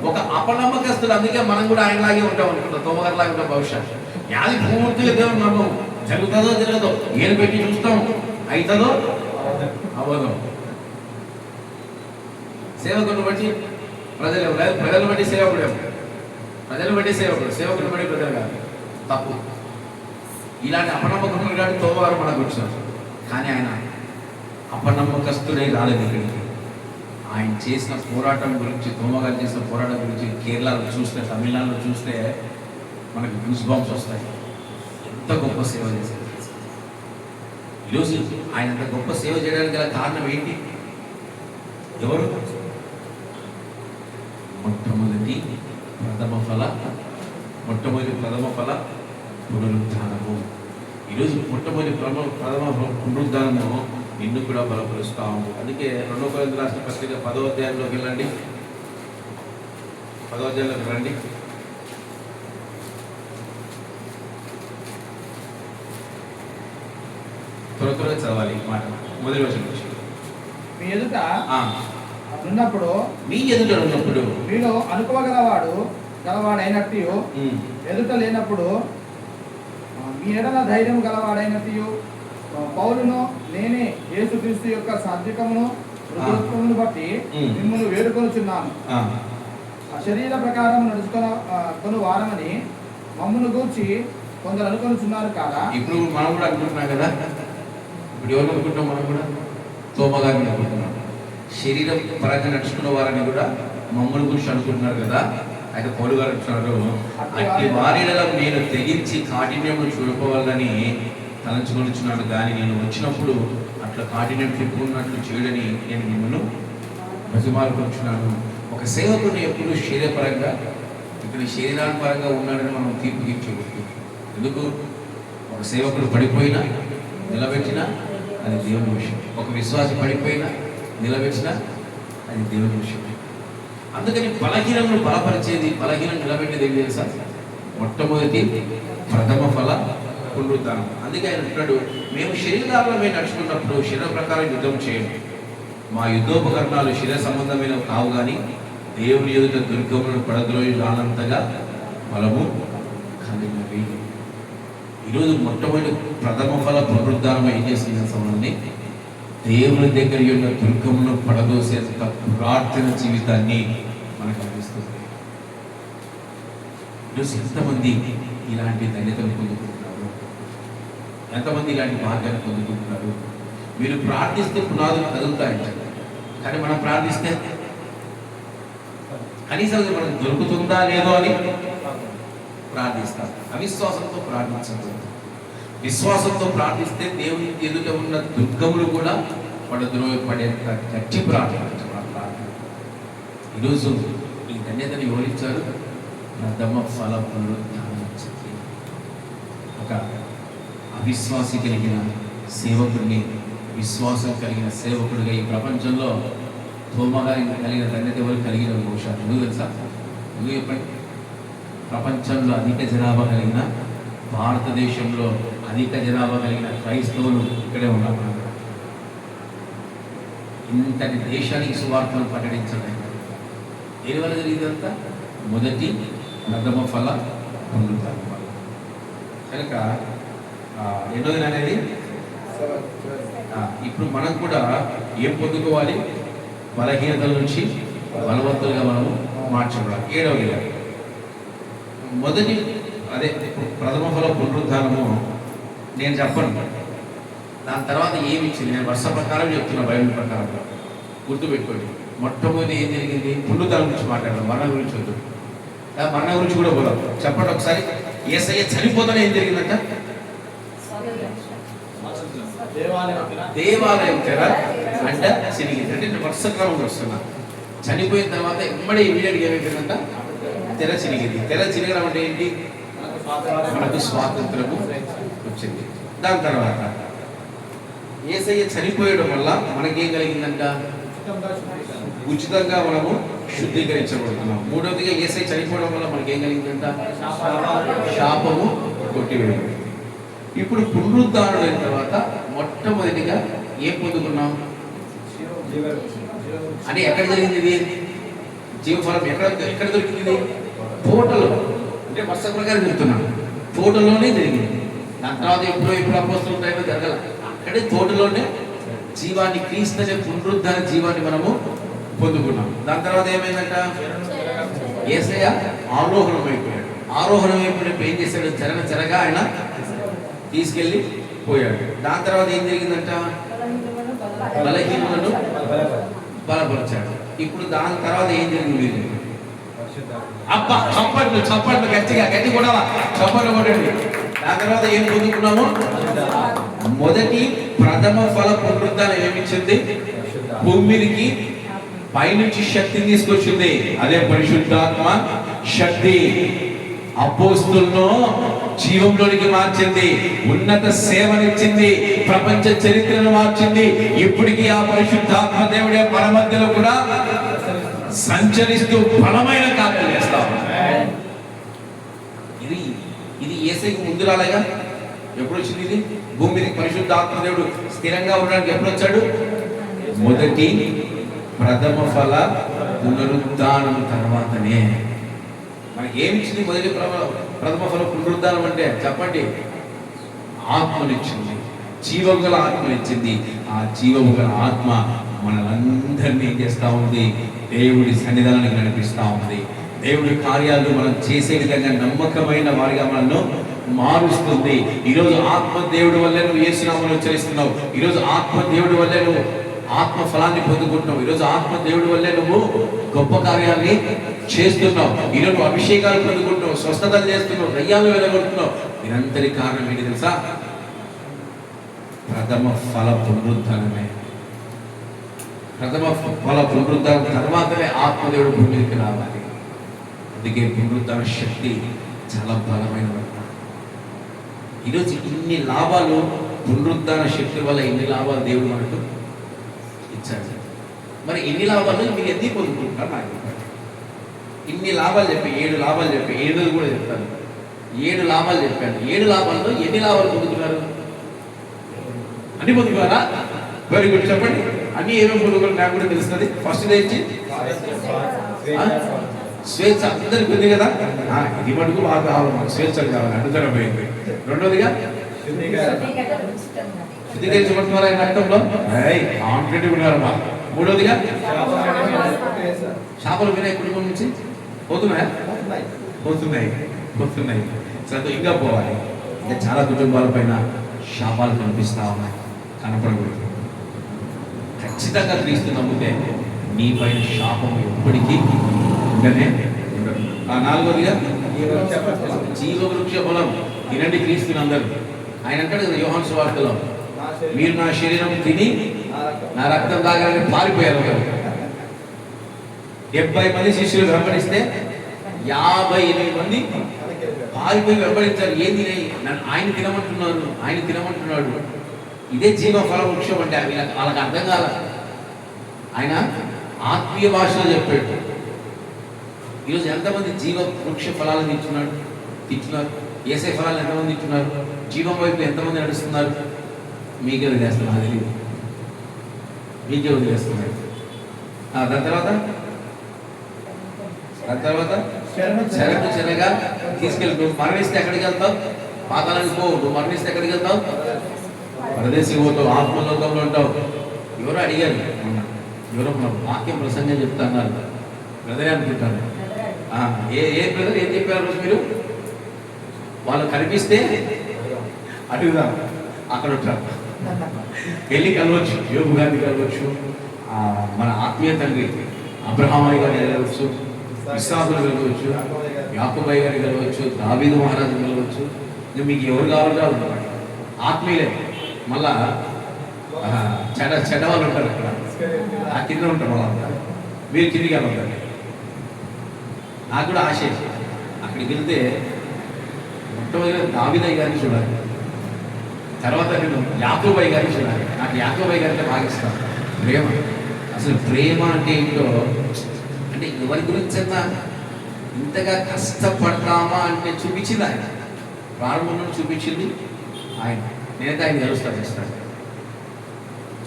ఒక అపనమ్మకస్తుడు. అందుకే మనం కూడా ఆయనలాగే ఉంటాం అనుకుంటాం, తోమగారిలాగే ఉంటాం. భవిష్యత్ యాది పూర్తిగా దేవుడు నమ్మం. జరుగుతుందో జరగదో, ఏలు పెట్టి చూస్తాం, అవుతుందో అవ్వదో. సేవకుని బట్టి ప్రజలు బట్టి సేవకుడు, ప్రజలు బట్టి సేవకుడు, సేవకుడు బట్టి ప్రజలు కాదు. తప్పు. ఇలాంటి అపనమ్మకములు కాబట్టి తోవారు మనకు వచ్చారు. కానీ ఆయన అపనమ్మకస్తుడై రాలేదు ఇక్కడికి. ఆయన చేసిన పోరాటం గురించి, తోమగారు చేసిన పోరాటం గురించి కేరళలో చూస్తే, తమిళనాడులో చూస్తే మనకి గూస్ బంప్స్ వస్తాయి. ఎంత గొప్ప సేవ చేశారు. ఈరోజు ఆయన అంత గొప్ప సేవ చేయడానికి గల కారణం ఏంటి? ఎవరు? మొట్టమొదటి ప్రథమ ఫల పునరుద్ధానము. ఈరోజు మొట్టమొదటి ప్రథమ పునరుద్ధానము నిన్ను కూడా బలపరుస్తా ఉంది. అందుకే 2 కొరింథీయుల రాసిన పత్రిక 10వ అధ్యాయంలోకి వెళ్ళండి. 10వ అధ్యాయంలోకి రండి. త్వరగా చదవాలి ఈ మాట. మొదటి వచనం నుంచి. మీ ఎదుట ఉన్నప్పుడు మీలో గలవాడైనట్టు ఎదుట లేనప్పుడు మీ ఎడల ధైర్యం గలవాడైనట్టు పౌలును నేనే యేసుక్రీస్తు యొక్క సాత్వికమును మృదుత్వమును బట్టి మిమ్మల్ని వేడుకొనుచున్నాను. శరీర ప్రకారం నడుచుకొని వారమని మమ్మల్ని గూర్చి కొందరు అనుకొనుచున్నారు కాదా? ఇప్పుడు మనం కూడా అనుకుంటున్నాం కదా. ఇప్పుడు ఎవరు అనుకుంటాం? మనం కూడా తోమగారిని అనుకుంటున్నాం. శరీరం పరంగా నడుచుకున్న వారని కూడా మమ్మల్ని గురించి అనుకుంటున్నారు కదా. అయితే పౌలు గారు అంటున్నారు, అట్టి వారిలో నేను తెగించి కాఠిన్యమును చూడుకోవాలని తలంచుకొనిచున్నాను, కానీ నేను వచ్చినప్పుడు అట్లా కాఠిన్యం చెప్పుకున్నట్లు చేయడని నేను మిమ్మల్ని బతిమాలుకొచ్చున్నాను. ఒక సేవకుని ఎప్పుడు శరీరపరంగా, ఇక్కడ శరీరాపరంగా ఉన్నాడని మనం తీర్పు తీర్చకూడదు. ఎందుకు? ఒక సేవకుడు పడిపోయినా నిలబెట్టినా అది దేవుని విషయం. ఒక విశ్వాసి పడిపోయినా నిలబెట్టినా అది దేవుని విషయం. అందుకని బలహీనను బలపరిచేది, బలహీనం నిలబెట్టేది ఏం తెలుసా? మొట్టమొదటి ప్రథమ ఫల పునరుద్ధానం. అందుకే ఆయన అంటున్నాడు, మేము శరీరాలమే నడుచుకున్నప్పుడు శరీర ప్రకారం యుద్ధం చేయండి. మా యుద్ధోపకరణాలు శరీర సంబంధమైనవి కావు, కానీ దేవుని ఎదుట దుర్గములను పడద్రోయి రానంతగా బలము కలిగినవి. ఈరోజు మొట్టమొదటి ప్రథమ ఫల పునరుద్ధానం ఏం చేసిన సమయాన్ని దేవుని దగ్గర ఉన్న దుర్గమును పడదోసేంత ప్రార్థన జీవితాన్ని మనకు అందిస్తుంది. ఈరోజు ఎంతమంది ఇలాంటి ధన్యతను పొందుకుంటున్నారు? ఎంతమంది ఇలాంటి భాగ్యాన్ని పొందుకుంటున్నారు? మీరు ప్రార్థిస్తే పునాదులు కదులుతాయంట, కానీ మనం ప్రార్థిస్తే కనీసం మనకు దొరుకుతుందా లేదో అని ప్రార్థిస్తాం. అవిశ్వాసంతో ప్రార్థించదు. విశ్వాసంతో ప్రార్థిస్తే దేవుని ఎదుట ఉన్న దుర్గములు కూడా పడేంత గట్టి ప్రార్థన. ఈరోజు ఈ ధన్యతను వివరించారు. ప్రథమ ఫల పునరుద్ధానం. ఒక అవిశ్వాసి కలిగిన సేవకుడిని విశ్వాసం కలిగిన సేవకుడిగా ఈ ప్రపంచంలో తోమగారి కలిగిన ధన్యత ఎవరు కలిగిన బహుశా నువ్వు తెలుసా? నువ్వు చెప్పండి. ప్రపంచంలో అధిక జనాభా కలిగిన, భారతదేశంలో అధిక జనాభా కలిగిన క్రైస్తవులు ఇక్కడే ఉన్నారు. ఇంతటి దేశానికి సువార్తను ప్రకటించడం దేనివల్ల జరిగిందంతా? మొదటి ప్రథమ ఫల పునరుద్ధానం వల్ల. కనుక ఎన్నోది అనేది ఇప్పుడు మనం కూడా ఏం పొందుకోవాలి? బలహీనతల నుంచి బలవంతులుగా మనము మార్చబడాలి. 7వ మొదటి అదే ప్రథమ ఫల పునరుద్ధానము నేను చెప్పను. దాని తర్వాత ఏమి ఇచ్చింది నేను వరుస ప్రకారం చెప్తున్నా, బైబిల్ ప్రకారం గుర్తుపెట్టుకోండి. మొట్టమొదటి ఏం జరిగింది? పునరుద్ధానం గురించి మాట్లాడడం, మరణం గురించి వద్దు. మరణం గురించి కూడా పోదాం. చెప్పండి ఒకసారి. యేసయ్య చనిపోతానే ఏం జరిగిందంట? దేవాలయం తెర అంటే చినిగింది. అంటే నేను వరుస క్రమంగా వస్తున్నా. చనిపోయిన తర్వాత ఎమ్మడే ఇమీడియట్గా ఏమైపోయిందంట? తెర చినిగింది. తెర చినగడం అంటే ఏంటి? మనకు స్వాతంత్రము వచ్చింది. దాని తర్వాత యేసయ్య చనిపోయడం వల్ల మనకేం కలిగిందంట? ఉచితంగా మనము శుద్ధీకరించబడుతున్నాం. 3వదిగా యేసయ్య చనిపోవడం వల్ల మనకేం కలిగిందంట? శాపము కొట్టివేయడం. ఇప్పుడు పునరుద్ధానం అయిన తర్వాత మొట్టమొదటిగా ఏం పొందుకున్నాం అని ఎక్కడ జరిగింది? ఇది జీవఫలం ఎక్కడ దొరికింది? తోటలో. అంటే వర్ష ప్రకారం చెప్తున్నాం, తోటలోనే జరిగింది. దాని తర్వాత ఎప్పుడు అపోస్తలుల టైంలో జరగల. అక్కడే తోటలోనే జీవాన్ని, క్రీస్తు పునరుద్ధాన జీవాన్ని మనము పొందుకున్నాం. దాని తర్వాత ఏమైందంట? యేసయ్య ఆరోహణం అయిపోయాడు. ఆరోహణం అయిపోయినప్పుడు ఏం చేశాడు? చెరగా ఆయన తీసుకెళ్ళి పోయాడు. దాని తర్వాత ఏం జరిగిందంట? బలహీనులను బలపరిచాడు. ఇప్పుడు దాని తర్వాత ఏం జరిగింది? అబ్బా చప్పట్లు గట్టి కూడా చప్పట్లు కొట్టండి. దాని తర్వాత ఏం పొందుకున్నాము? మొదటి ప్రథమ ఫల పునరుద్ధానం ఏమిచ్చింది? భూమికి పైనుంచి శక్తిని తీసుకొచ్చింది. అదే పరిశుద్ధాత్మ శక్తి. అపోస్తులను జీవంలోనికి మార్చింది, ఉన్నత సేవనిచ్చింది, ప్రపంచ చరిత్రను మార్చింది. ఇప్పటికీ ఆ పరిశుద్ధాత్మ దేవుడే మన మధ్యలో కూడా సంచరిస్తూ బలమైన కార్యాలు చేస్తా ఉన్నాడు. ఇది యేసయ్యకు ముందు రాలేగా? ఎప్పుడు వచ్చింది ఇది? భూమి మీదకి పరిశుద్ధాత్మ దేవుడు స్థిరంగా ఉండడానికి ఎప్పుడు వచ్చాడు? మొదటి ప్రథమ ఫల పునరుద్ధానం తర్వాతనే. మనకి ఏమిచ్చింది మొదటి ప్రథమ ఫల పునరుద్ధానం అంటే? చెప్పండి. ఆత్మనిచ్చింది, జీవము గల ఆత్మనిచ్చింది. ఆ జీవము గల ఆత్మ మనలందరినీ ఏం చేస్తా ఉంది? దేవుడి సన్నిధానానికి నడిపిస్తా ఉంది. దేవుడి కార్యాలు మనం చేసే విధంగా నమ్మకమైన వారిగా మనల్ని మారుస్తుంది. ఈరోజు ఆత్మ దేవుడి వల్లే నువ్వు యేసునామమును ఉచ్చరిస్తున్నావు. ఈరోజు ఆత్మ దేవుడి వల్లే నువ్వు ఆత్మ ఫలాన్ని పొందుకుంటున్నావు. ఈరోజు ఆత్మ దేవుడి వల్లే నువ్వు గొప్ప కార్యాన్ని చేస్తున్నావు. ఈరోజు నువ్వు అభిషేకాలు పొందుకుంటున్నావు, స్వస్థతలు చేస్తున్నావు, దయ్యాలు వెలగొడుతున్నావు. దీనంతటి కారణం ఏంటి తెలుసా? ప్రథమ ఫల పునరుద్ధానమే. ప్రథమ ఫల పునరుద్ధానం తర్వాతనే ఆత్మదేవుడు భూమి మీదకి రావాలి. అందుకే పునరుద్ధాన శక్తి చాలా బలమైన. ఈరోజు ఇన్ని లాభాలు, పునరుద్ధాన శక్తి వల్ల ఇన్ని లాభాలు దేవుడు మనకు ఇచ్చాడు. మరి ఇన్ని లాభాలు మీరు ఎందుకు పొందుకుంటారు? నాకు చెప్పండి. ఇన్ని లాభాలు చెప్పి 7 లాభాలు చెప్పి 7 కూడా చెప్తాను. 7 లాభాలు చెప్పాను. 7 లాభాల్లో ఎన్ని లాభాలు పొందుతున్నారు? అన్ని పొందుకున్నారా? Very good. చెప్పండి. అన్ని ఏమేమి పొందుకున్నారు నాకు కూడా తెలుస్తుంది. ఫస్ట్ ఏంటి? స్వేచ్ఛ. అందరికి ఉంది కదా? ఇది మటుకు బాగా కావాలి, మాకు స్వేచ్ఛ కావాలి, అడ్డుతనం పోయింది. రెండోదిగా శుద్ధీకరించబడుతున్నారా రక్తంలో? కాన్ఫిడెంట్ ఉన్నారమ్మా. మూడోదిగా శాపాలు వినే కుటుంబం నుంచి పోతున్నాయా? పోతున్నాయి. సరే, ఇంకా పోవాలి. ఇంకా చాలా కుటుంబాల పైన శాపాలు కనిపిస్తా ఉన్నాయి, కనపడకూడదు. ఖచ్చితంగా క్రీస్తు నమ్మితే నీ పైన శాపం ఎప్పటికీ ఉండనే ఉండదు. నాలుగోదిగా జీవవృక్ష ఫలం తినండి క్రీస్తుని అందరూ. ఆయన అంటాడు కదా యోహాను సువార్తలో, మీరు నా శరీరం తిని నా రక్తం తాగాలని పారిపోయారు. 70 మంది శిష్యులు వెంబడిస్తే 58 మంది పారిపోయి వెంబడించారు. ఏంది ఆయన తినమంటున్నాడు. ఇదే జీవ ఫల వృక్షం అంటే వాళ్ళకి అర్థం కాల. ఆయన ఆత్మీయ భాషలో చెప్పాడు. ఈరోజు ఎంతమంది జీవ వృక్ష ఫలాలను తింటున్నారు? ఏసే ఫలాలను ఎంతమంది తింటున్నారు? జీవం వైపు ఎంతమంది నడుస్తున్నారు? మీకే వదిలేస్తున్నారు, తెలియదు. మీకే వదిలేస్తున్నారు. దాని తర్వాత చెరగా తీసుకెళ్ళి, నువ్వు మరణిస్తే ఎక్కడికి వెళ్తావు? పాతాళానికి పోవు. నువ్వు మరణిస్తే ఎక్కడికి వెళ్తావు? పరదేశీ పోతావు, ఆత్మలోకంలో ఉంటావు. ఎవరో అడిగారు, ఎవరో వాక్యం ప్రసంగం చెప్తున్నారు, బ్రదరే అనుకుంటాను. ఏ బ్రదర్ ఏం చెప్పారు రోజు మీరు? వాళ్ళు కనిపిస్తే అటుగా అక్కడ ఉంటారు. వెళ్ళి కలవచ్చు, యోగు గారిని కలవచ్చు, మన ఆత్మీయ తండ్రి అబ్రహామయ్య గారిని కలవచ్చు, ఇస్సాకును కలవచ్చు, యాకోబయ్య గారిని కలవచ్చు, దావీదు మహారాజుని కలవచ్చు. మీకు ఎవరు కావాలంటే వాళ్ళు ఆత్మీయులే. మళ్ళా చెడ్డ వాళ్ళు ఉంటారు అక్కడ, ఆ కింద ఉంటారు వాళ్ళంతా. మీరు కిందికి వెళ్ళండి. నాకు కూడా ఆశ అక్కడికి వెళ్తే మొట్టమొదటిగా దావీదయ్య గారిని చూడాలి, తర్వాత నేను యాకోబయ్య గారిని చూడాలి. నాకు యాకోబయ్య గారితో బాగా ఇష్టం. ప్రేమ, అసలు ప్రేమ అంటే ఏంటో, అంటే ఎవరి గురించి అన్నా ఇంతగా కష్టపడతామా అంటే చూపించింది ఆయన. ప్రారంభంలో చూపించింది ఆయన. నేనైతే ఆయన చేస్తాను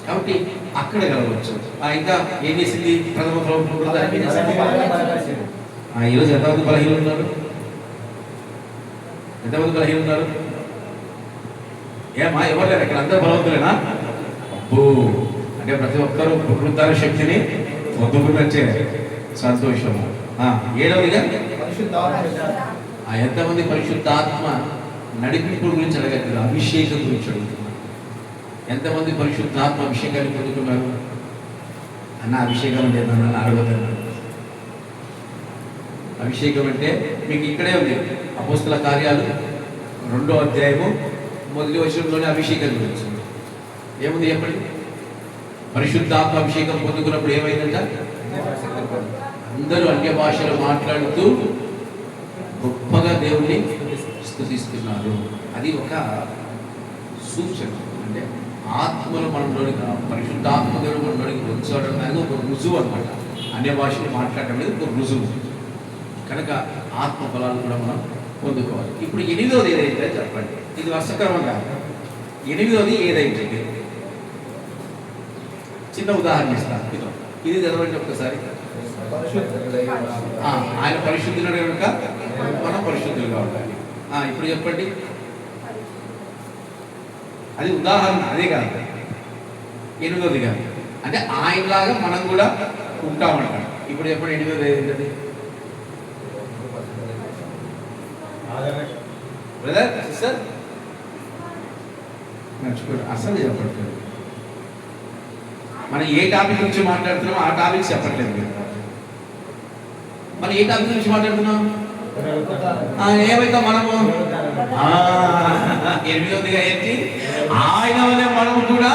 కాబట్టి అక్కడ కలవచ్చు. ఇంకా ఏం చేసింది? ప్రథమ ఈరోజు ఎంతమంది బలహీనలు ఉన్నారు? ఏమా ఎవరు లేరు ఇక్కడ? అందరూ బలవంతులేనా? అబ్బో, అంటే ప్రతి ఒక్కరూ పునరుద్ధాన శక్తిని పొద్దుకున్నచ్చే సంతోషము. ఏడవదిగా ఎంతమంది పరిశుద్ధాత్మ నడిపింపు గురించి అడగట్లేదు, అభిషేకం గురించి అడుగుతున్నారు. ఎంతమంది పరిశుద్ధాత్మ అభిషేకాన్ని పొందుతున్నారు? అన్న అభిషేకం అంటే నన్ను అడుగుతున్నాను. అభిషేకం అంటే మీకు ఇక్కడే ఉంది, అపోస్తల కార్యాలు 2వ అధ్యాయము మొదటి వచనంలోనే అభిషేకం గురించి ఏముంది చెప్పండి. పరిశుద్ధాత్మ అభిషేకం పొందుకున్నప్పుడు ఏమైందంట? అందరూ అన్య భాషలు మాట్లాడుతూ గొప్పగా దేవుణ్ణి స్తుతిస్తున్నారు. అది ఒక సూచన, అంటే ఆత్మలు మనలోనికి, పరిశుద్ధాత్మ దేవుడు మనలోనికి వచ్చాడడం అనేది ఒక రుజువు అనమాట. అన్య భాషలు మాట్లాడటం అనేది ఒక రుజువు. కనుక ఆత్మ ఫలాలు కూడా మనం పొందుకోవాలి. ఇప్పుడు 8వది ఏదైతే చెప్పండి, ఇది వర్షక్రమంగా 8వది ఏదైతే చిన్న ఉదాహరణ ఇస్తాను. ఇది చదవండి ఒక్కసారి. ఆయన పరిశుద్ధులు కనుక మనం పరిశుద్ధులుగా ఉండాలి. ఇప్పుడు చెప్పండి, అది ఉదాహరణ, అదే కాదు 8వది కాదు, అంటే ఆయనలాగా మనం కూడా ఉంటామంటాం. ఇప్పుడు చెప్పండి 8వది ఏంటది బ్రదర్ సిస్టర్? నచ్చుకోండి, అసలు చెప్పట్లేదు. మనం ఏ టాపిక్ గురించి మాట్లాడుతున్నామో ఆ టాపిక్ చెప్పట్లేదు. మనం ఏ టాపిక్ గురించి మాట్లాడుతున్నాం? ఏమైతే మనము 8వదిగా ఏంటి? ఆయన వల్ల మనము కూడా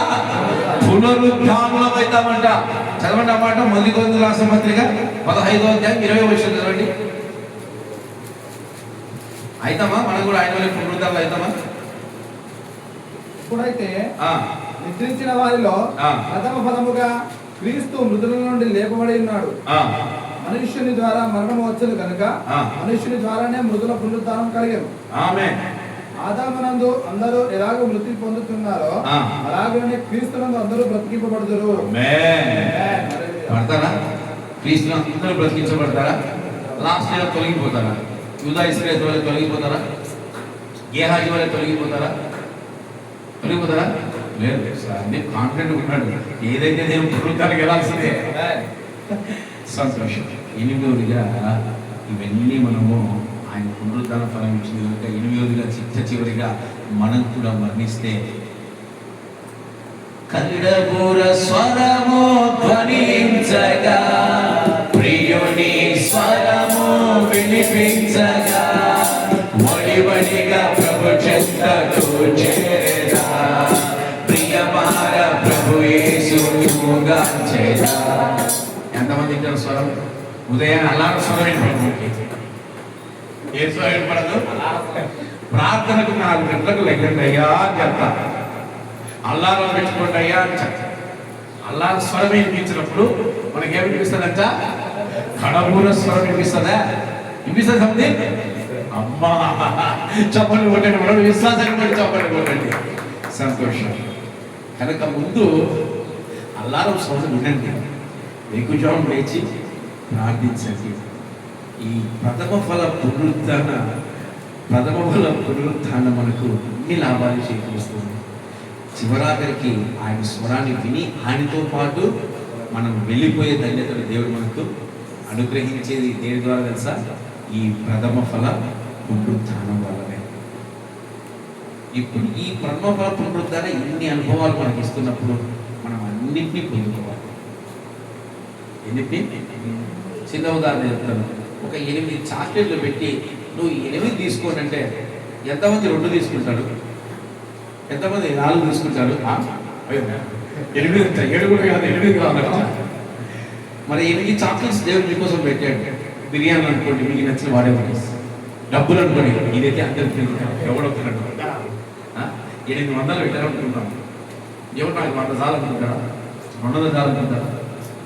పునరుద్ధానులమవుతామంట. చదవండి అన్నమాట. మొదటి కొరింథీయులకు రాసిన పత్రిక 15వ అధ్యాయం 20వ వచనం చదవండి. అయితామా మనం కూడా ఆయన వల్ల పునరుద్ధానులు అవుతామా? ఇప్పుడైతే నిద్రించిన వారిలో ప్రథమ ఫలముగా క్రీస్తు మృతుల నుండి లేపబడి ఉన్నాడు. మనుష్యుని ద్వారా మరణం వచ్చేది కనుక మనుష్యుని ద్వారానే మృతుల పునరుద్ధానం కలిగను. ఆమేన్. ఆదామునందు అందరూ ఎలాగో మృతి పొందుతున్నారో అలాగనే క్రీస్తునందు అందరూ బ్రతికింపబడుదురు. ఆమేన్. పడతారా? క్రీస్తునందు అందరూ బ్రతికించబడతారా? Last year తొలగిపోతారా? యూదా ఇశ్రాయేలు వల్ల తొలగిపోతారా? గేహాజీ వల్ల తొలగిపోతారా? తొలగిపోతారా? లేదు. అన్ని కాన్ఫిడెంట్ ఉన్నాడు, ఏదైతే నేను పునరుద్ధానికి వెళ్ళాల్సిందే. సంతోషం. 8వదిగా ఇవన్నీ మనము ఆయన పునరుద్ధాన ఫలం ఇచ్చింది కనుక 8వదిగా చివరిగా మనం కూడా మరణిస్తే కల్లబూర స్వరము ధ్వనించగా ప్రియుని స్వరము వినిపించగా వడివడిగా ప్రభు చెంతకు చేరా ప్రియమార ప్రభు యేసుగా చేరా. ఎంతమంది ఇంటారు స్వరం? ఉదయాన్ని అలారం స్వరం వినపడుతుంది. ఏ స్వరం వినపడదు? ప్రార్థనకు 4 గంటలకు లెగ్గండి అయ్యా అని చెప్తా. అల్లారం పెట్టుకోండి అయ్యా అని చెప్తా. అల్లారం స్వరం వినిపించినప్పుడు మనకేమి వినిపిస్తుందంట? కడబూర స్వరం వినిపిస్తుందా? వినిపిస్తుంది సంది? అమ్మా చెప్పండి కొట్టండి, మనం విశ్వాసాన్ని బట్టి చెప్పండి కొట్టండి. సంతోషం. కనుక ముందు అల్లారం స్వరం వినండి, ఎక్కువ లేచి ప్రార్థించండి. ఈ ప్రథమ ఫల పునరుద్ధానం మనకు ఎన్ని లాభాలు చేకూరుస్తుంది. చివరాఖరికి ఆయన స్వరాన్ని విని ఆయనతో పాటు మనం వెళ్ళిపోయే ధన్యతను దేవుడు మనకు అనుగ్రహించేది దేని ద్వారా తెలుసా? ఈ ప్రథమ ఫల పునరుద్ధానం వల్లనే. ఇప్పుడు ఈ ప్రథమ ఫల పునరుద్ధానం ఇన్ని అనుభవాలు మనకి ఇస్తున్నప్పుడు మనం అన్నింటినీ పొందుకోవాలి. ఎన్నింటినీ? చిన్న ఉదాహరణ చెప్తాను. ఒక 8 చాక్లెట్లు పెట్టి నువ్వు 8 తీసుకోండి అంటే ఎంతమంది 2 తీసుకుంటారు? ఎంతమంది 4 తీసుకుంటారు? 7 కూడా కాదు, 8 కావాలి. మరి 8 చాక్లెట్స్ దేవుడు మీకోసం పెట్టాడు. బిర్యానీ అనుకోండి, మీకు నచ్చిన వాడేవాడు. డబ్బులు అనుకోండి, ఇదైతే అందరికి ఎవడొస్తున్నాడు. 800 పెట్టాలనుకుంటున్నాను. ఎవరు నాకు 100 సార్లు అనుకుంటారా? 200 సార్లు అనుకుంటారా?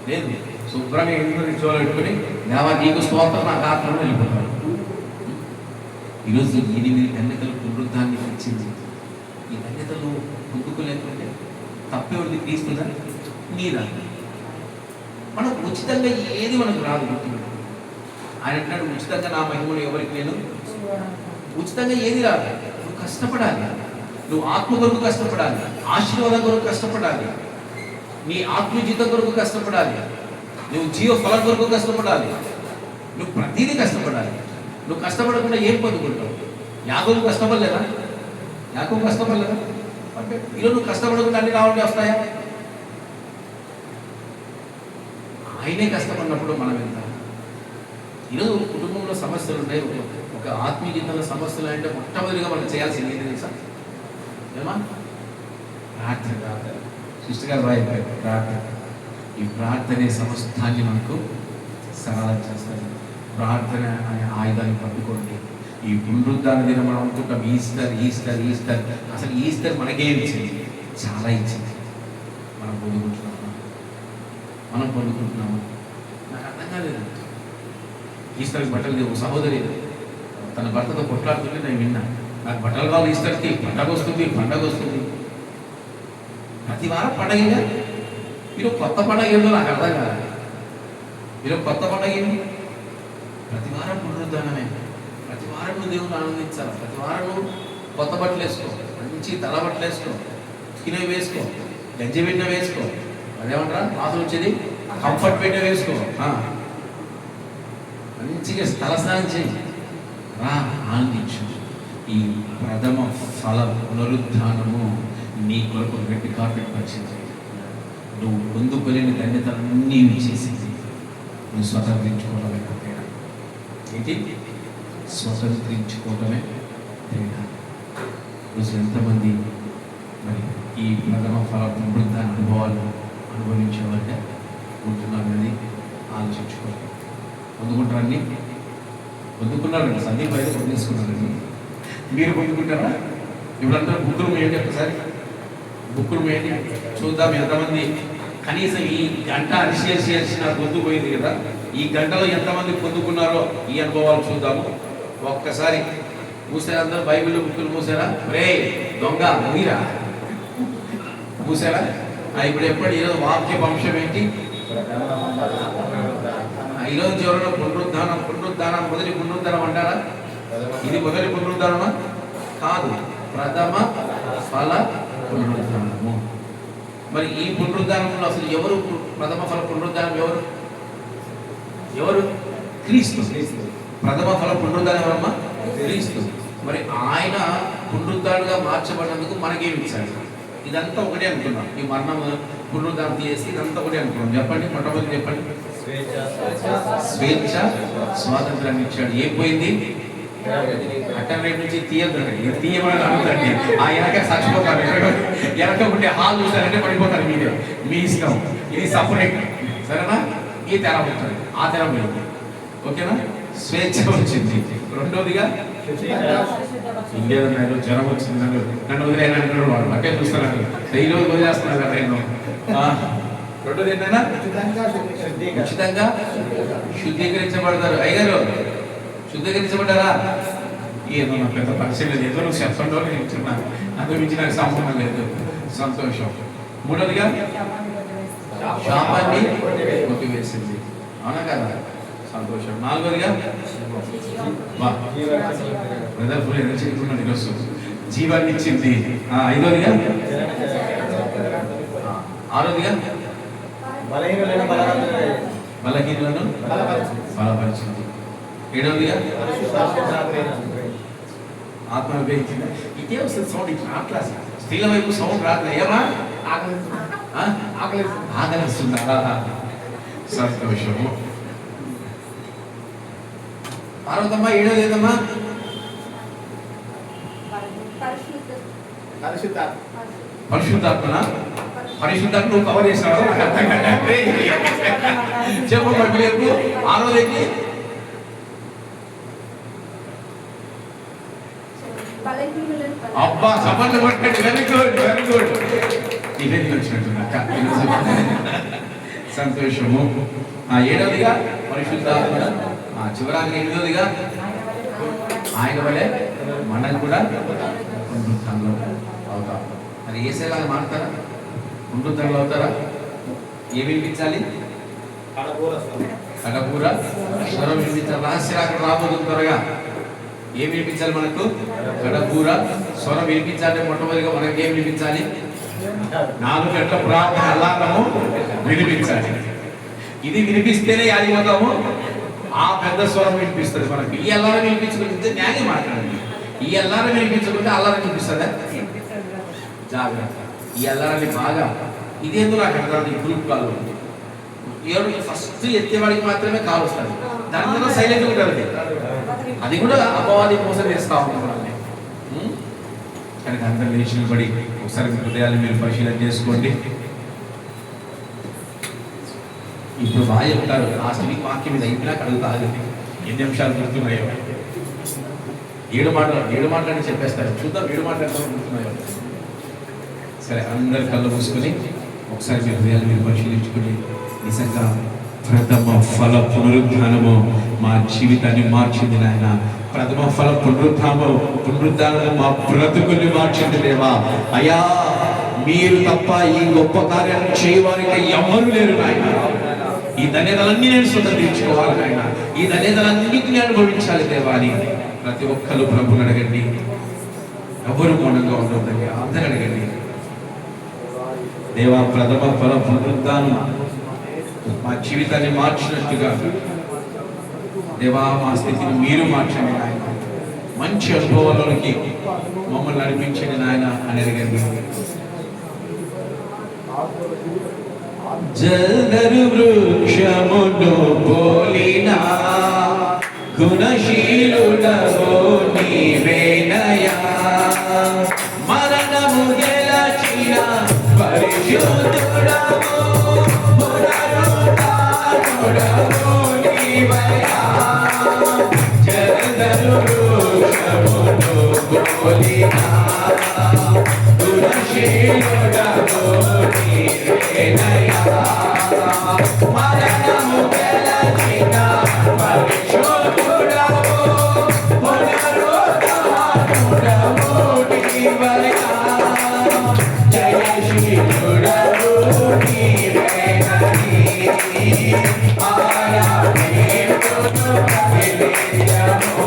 లేదు. శుభ్రంగా 800 చోళ పెట్టుకుని దేవా నీకు స్తోత్రం నాకు ఆత్మను వెళ్ళిపోతాడు. ఈరోజు 8 ధన్యతలు పునరుద్ధాన్ని ఇచ్చింది. ఈ ధన్యతలు పొందుకోలేకుంటే తప్పేవాడిది క్రీస్తుదా నీదా? మనం ఉచితంగా ఏది మనకు రాదు. ఆయన అంటాడు, ఉచితంగా నా మహిమను ఎవరికి నేను ఉచితంగా ఏది రాదు. నువ్వు కష్టపడాలి, నువ్వు ఆత్మ కొరకు కష్టపడాలి, ఆశీర్వాదం కొరకు కష్టపడాలి, నీ ఆత్మీయ జీవితం కొరకు కష్టపడాలి. నువ్వు జీవ ఫలం కొరకు కష్టపడాలి. నువ్వు ప్రతిదీ కష్టపడాలి. నువ్వు కష్టపడకుండా ఏం పొందుకుంటావు? యాకోబు కష్టపడలేదా? యాకోబు కష్టపడలేదా? అంటే ఈరోజు నువ్వు కష్టపడకుండా అన్ని రావడం వస్తాయా? ఆయనే కష్టపడినప్పుడు మనం వెళ్తాం. ఈరోజు కుటుంబంలో సమస్యలు ఉన్నాయి. ఒక ఆత్మీయ జీవితంలో సమస్యలు అంటే మొట్టమొదటిగా మనం చేయాల్సింది ఏంటి తెలుసా? ఏమా? ప్రార్థన. సిస్టర్ గారు రాయి ప్రార్థన. ఈ ప్రార్థనే సమస్తాన్ని మనకు సరళం చేస్తుంది. ప్రార్థన అనే ఆయుధాన్ని పట్టుకోండి. ఈ పునరుద్ధాన దినం మనం అనుకుంటాం ఈస్టర్ ఈస్టర్ ఈస్టర్. అసలు ఈస్టర్ మనకేం ఇచ్చింది? చాలా ఇచ్చింది. మనం పొందుకుంటున్నాము. నాకు అర్థం కాలేదు. ఈస్టర్కి బట్టలు లేవు. సహోదరి తన భర్తతో కొట్లాడుతుంటే నేను విన్నా, నాకు బట్టలు కావాలి ఈస్టర్కి, పండగ వస్తుంది. ప్రతి వారం పండగ. మీరు కొత్త పండగ ఏందో నాకు అర్థం కాదు. మీరు కొత్త పండగ ఏంటి? ప్రతి వారం పునరుద్ధానమే. ప్రతి వారం నువ్వు దేవుని ఆనందించాలి. ప్రతి వారం నువ్వు కొత్త బట్టలు వేసుకో, మంచి తల బట్టలు వేసుకో, స్కిన్ వేసుకో, గంజి పెట్టిన వేసుకో, అదేమంటారా మాసం వచ్చేది కంఫర్ట్ పెట్టిన వేసుకో, మంచిగా తలస్నానం చేయి, రా ఆనందించు. ఈ ప్రథమ ఫల పునరుద్ధానము నీ కొరకు రెడ్ కార్పెట్ పరిచింది. నువ్వు పొందుకోలేని ధన్యతలన్నీ చేసింది. నువ్వు స్వతంత్రించుకోవడమే తేడా. ఏంటి? స్వతంత్రించుకోవడమే తేడా. రోజు ఎంతమంది మరి ఈ ప్రథమ ఫల పునరుద్ధాన అనుభవాలు అనుభవించేవాళ్ళే ఉంటున్నారని ఆలోచించుకోవాలి. పొందుకున్నారండి. సందీప్ అయితే పొందేసుకున్నారండి. మీరు పొందుకుంటారా? ఇప్పుడంతా బుక్కులు మేయండి. ఒకసారి బుక్కులు మేయండి, చూద్దాం ఎంతమంది. కనీసం ఈ గంట అరిసేసి నాకు పొందుపోయింది కదా, ఈ గంటలో ఎంతమంది పొందుకున్నారో ఈ అనుభవాలు చూద్దాము. ఒక్కసారి మూసారా? అందరూ బైబిల్లో బుక్కులు మూసారా? రే దొంగ మీరా మూసారా? ఇప్పుడు ఎప్పుడు ఈరోజు వాక్య వంశం ఏంటి? ఈరోజు ఎవరైనా పునరుద్ధానం మొదటి పునరుద్ధానం అంటారా? ఇది మొదటి పునరుద్ధానమా? కాదు, ప్రథమ ఫల పునరుద్ధానము. మరి ఈ పునరుద్ధానంలో అసలు ఎవరు ప్రథమ ఫల పునరుద్ధానం? ఎవరు? క్రీస్తు. ప్రథమ ఫల పునరుద్ధానం ఎవరమ్మా? క్రీస్తు. మరి ఆయన పునరుద్ధానుగా మార్చబడినందుకు మనకేమి ఇచ్చాడు? ఇదంతా ఒకటే అనుకున్నాం. ఈ మరణం పునరుద్ధానం చేసి ఇదంతా ఒకటే అనుకున్నాం. చెప్పండి, మొట్టమొదటి చెప్పండి. స్వేచ్ఛ స్వాతంత్రాన్ని ఇచ్చాడు. ఏం పోయింది? అక్కడ నుంచి తీయద్దండి, తీయమని అనుకుందండి. ఆ వెనక చచ్చిపోతారు. వెనక ఉంటే హాల్ చూసారంటే పడిపోతారు. మీరే మీ ఇష్టం. ఇది సపరేట్, సరేనా? ఈ తెర ఉంటుంది, ఆ తెర పోయింది. ఓకేనా? స్వేచ్ఛ వచ్చింది. రెండోదిగా ఇంకేదన్నారు? జ్వరం వచ్చింది, నన్ను వదిలేనాడు వాడు అట్టే చూస్తున్నాడు. ఈరోజు వదిలేస్తున్నాడు కదా నేను. రెండోది ఏంటైనా ఉచితంగా శుద్ధీకరించబడతారు. అయ్యారు శుద్ధీకరించబడ్డారా? ఏదో నా పెద్ద పరిచయం లేదు, ఏదో నువ్వు చెప్పండి చెప్తున్నా, అందుమించి నాకు సంబంధం లేదు. సంతోషం. మూడోదిగా శాపాన్ని కొట్టివేసింది. అవునా కదా? సంతోషం. నాలుగోదిగా బ్రదర్ ఫుల్ ఎనర్జీ ఉన్నాడు ఈరోజు, జీవాన్ని ఇచ్చింది. ఐదోదిగా ఆరోదిగా బలహీనులను బలపరిచింది. ఏడవదిగా ఆత్మ ఉపయోగించింది. ఇదే వస్తుంది సౌండ్. ఇట్లా అట్లా స్త్రీల వైపు సౌండ్ రాదు. ఏమా ఆకలిస్తుందా? సంతోషము. పార్వతమ్మ ఏడవది ఏదమ్మా? పరిశుద్ధాత్మనా? పరిశుద్ధాత్మ నువ్వు కవర్ చేసినావు. చెప్పబట్టి రేపు ఆరోదేకి అబ్బా సపర్లు కొట్టండి. Very good, very good. ఇదే వచ్చినట్టు సంతోషము. ఏడవదిగా పరిశుద్ధాత్మ. చివరాగా ఎనిమిదోదిగా ఆయన వల్లే మనం కూడా పునరుద్ధరణలో అవుతాం. మరి ఏసేలాగా మారుతారా? పునరుద్ధరణలో అవుతారా? ఏమి వినిపించాలి? కడపూర స్వరం వినిపించాలి. రహస్యరాక రాబోతుంది త్వరగా. ఏం వినిపించాలి మనకు? కడపూర స్వరం వినిపించాలి. మొట్టమొదటిగా మనకి ఏం వినిపించాలి? 4 గంటల ప్రార్థన అలారము వినిపించాలి. ఇది వినిపిస్తేనే యాదిపోతాము, ఆ పెద్ద స్వరం వినిపిస్తుంది మనకి. ఈ అల్లారం వినిపించుకుంటే న్యాయం మాట్లాడండి. ఈ అల్లారం వినిపించుకుంటే అల్లారం వినిపిస్తుందా? జాగ్రత్త. ఈ అల్లారాన్ని బాగా ఇదేందో నాకు అర్థం. ఈ గ్రూప్ కాల్ ఎవరు ఫస్ట్ ఎత్తేవాడికి మాత్రమే కాల్ వస్తుంది, దాని తర్వాత సైలెంట్ ఉంటుంది. అది కూడా అపవాది మోసం చేస్తా ఉంటాం మనల్ని. కనుక అందరు లేచి నిలబడి ఒకసారి మీ హృదయాన్ని మీరు పరిశీలన చేసుకోండి. ఇప్పుడు బాగా చెప్తారు, లాస్ట్ వీక్ వాక్యం మీద అయిపోయినాక అడుగుతారు ఎన్ని నిమిషాలు గుర్తున్నాయో. 7 మాటలని చెప్పేస్తారు. చూద్దాం 7 మాటలు గుర్తున్నాయో. సరే, అందరు కళ్ళు మూసుకొని ఒకసారి మీ హృదయాన్ని మీరు పరిశీలించుకుని, నిజంగా ప్రథమ ఫల పునరుద్ధానము మా జీవితాన్ని మార్చింది నాయన. ప్రథమ ఫల పునరుద్ధానము మా బ్రతుకుని మార్చింది దేవా. అయ్యా, మీరు తప్ప ఈ గొప్ప కార్యాలను చేయడానికి ఎవరు లేరు నాయన. ఈ ధన్యతలన్నీ నేను స్వతంత్రించుకోవాలి నాయన. ఈ ధన్యతలన్నింటినీ అనుభవించాలి దేవా అని ప్రతి ఒక్కరు ప్రభుని అడగండి. ఎవరు మౌనంగా ఉండొద్దండి, అందరూ అడగండి. దేవా, ప్రథమ ఫల పునరుద్ధానం మా జీవితాన్ని మార్చినట్టుగా దేవా మా స్థితిని మీరు మార్చండి నాయన. మంచి అనుభవాలలోకి మమ్మల్ని నడిపించండి నాయన అని అడగండి. జల్దరు వృక్షమును పోలిన గుణశీలుడవో నీవేనయా. మరణము గెలచిన పరిశుద్ధుడవో పునరుద్ధానుడవో నీవయా. జల్దరు వృక్షమును పోలిన గుణశీలుడవో నీవేనయా. మరణము గెలచిన పరిశుద్ధుడవో పునరుద్ధానుడవో నీవయా. జయశీలుడవో నీవేనని ఆరాధింతును నిత్యము.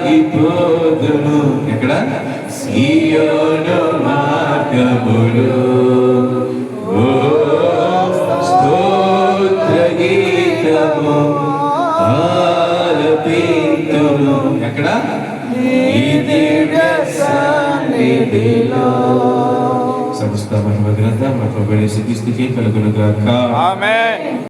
సాగిపోదును. ఎక్కడ? సియోను మార్గములు స్తోత్ర గీతము ఆలపింతును. ఎక్కడ? ఈ దివ్య సన్నిధిలో. సమస్త మహిమ ఘనత మన ప్రభువైన యేసుక్రీస్తుకే కలుగును గాక. ఆమేన్.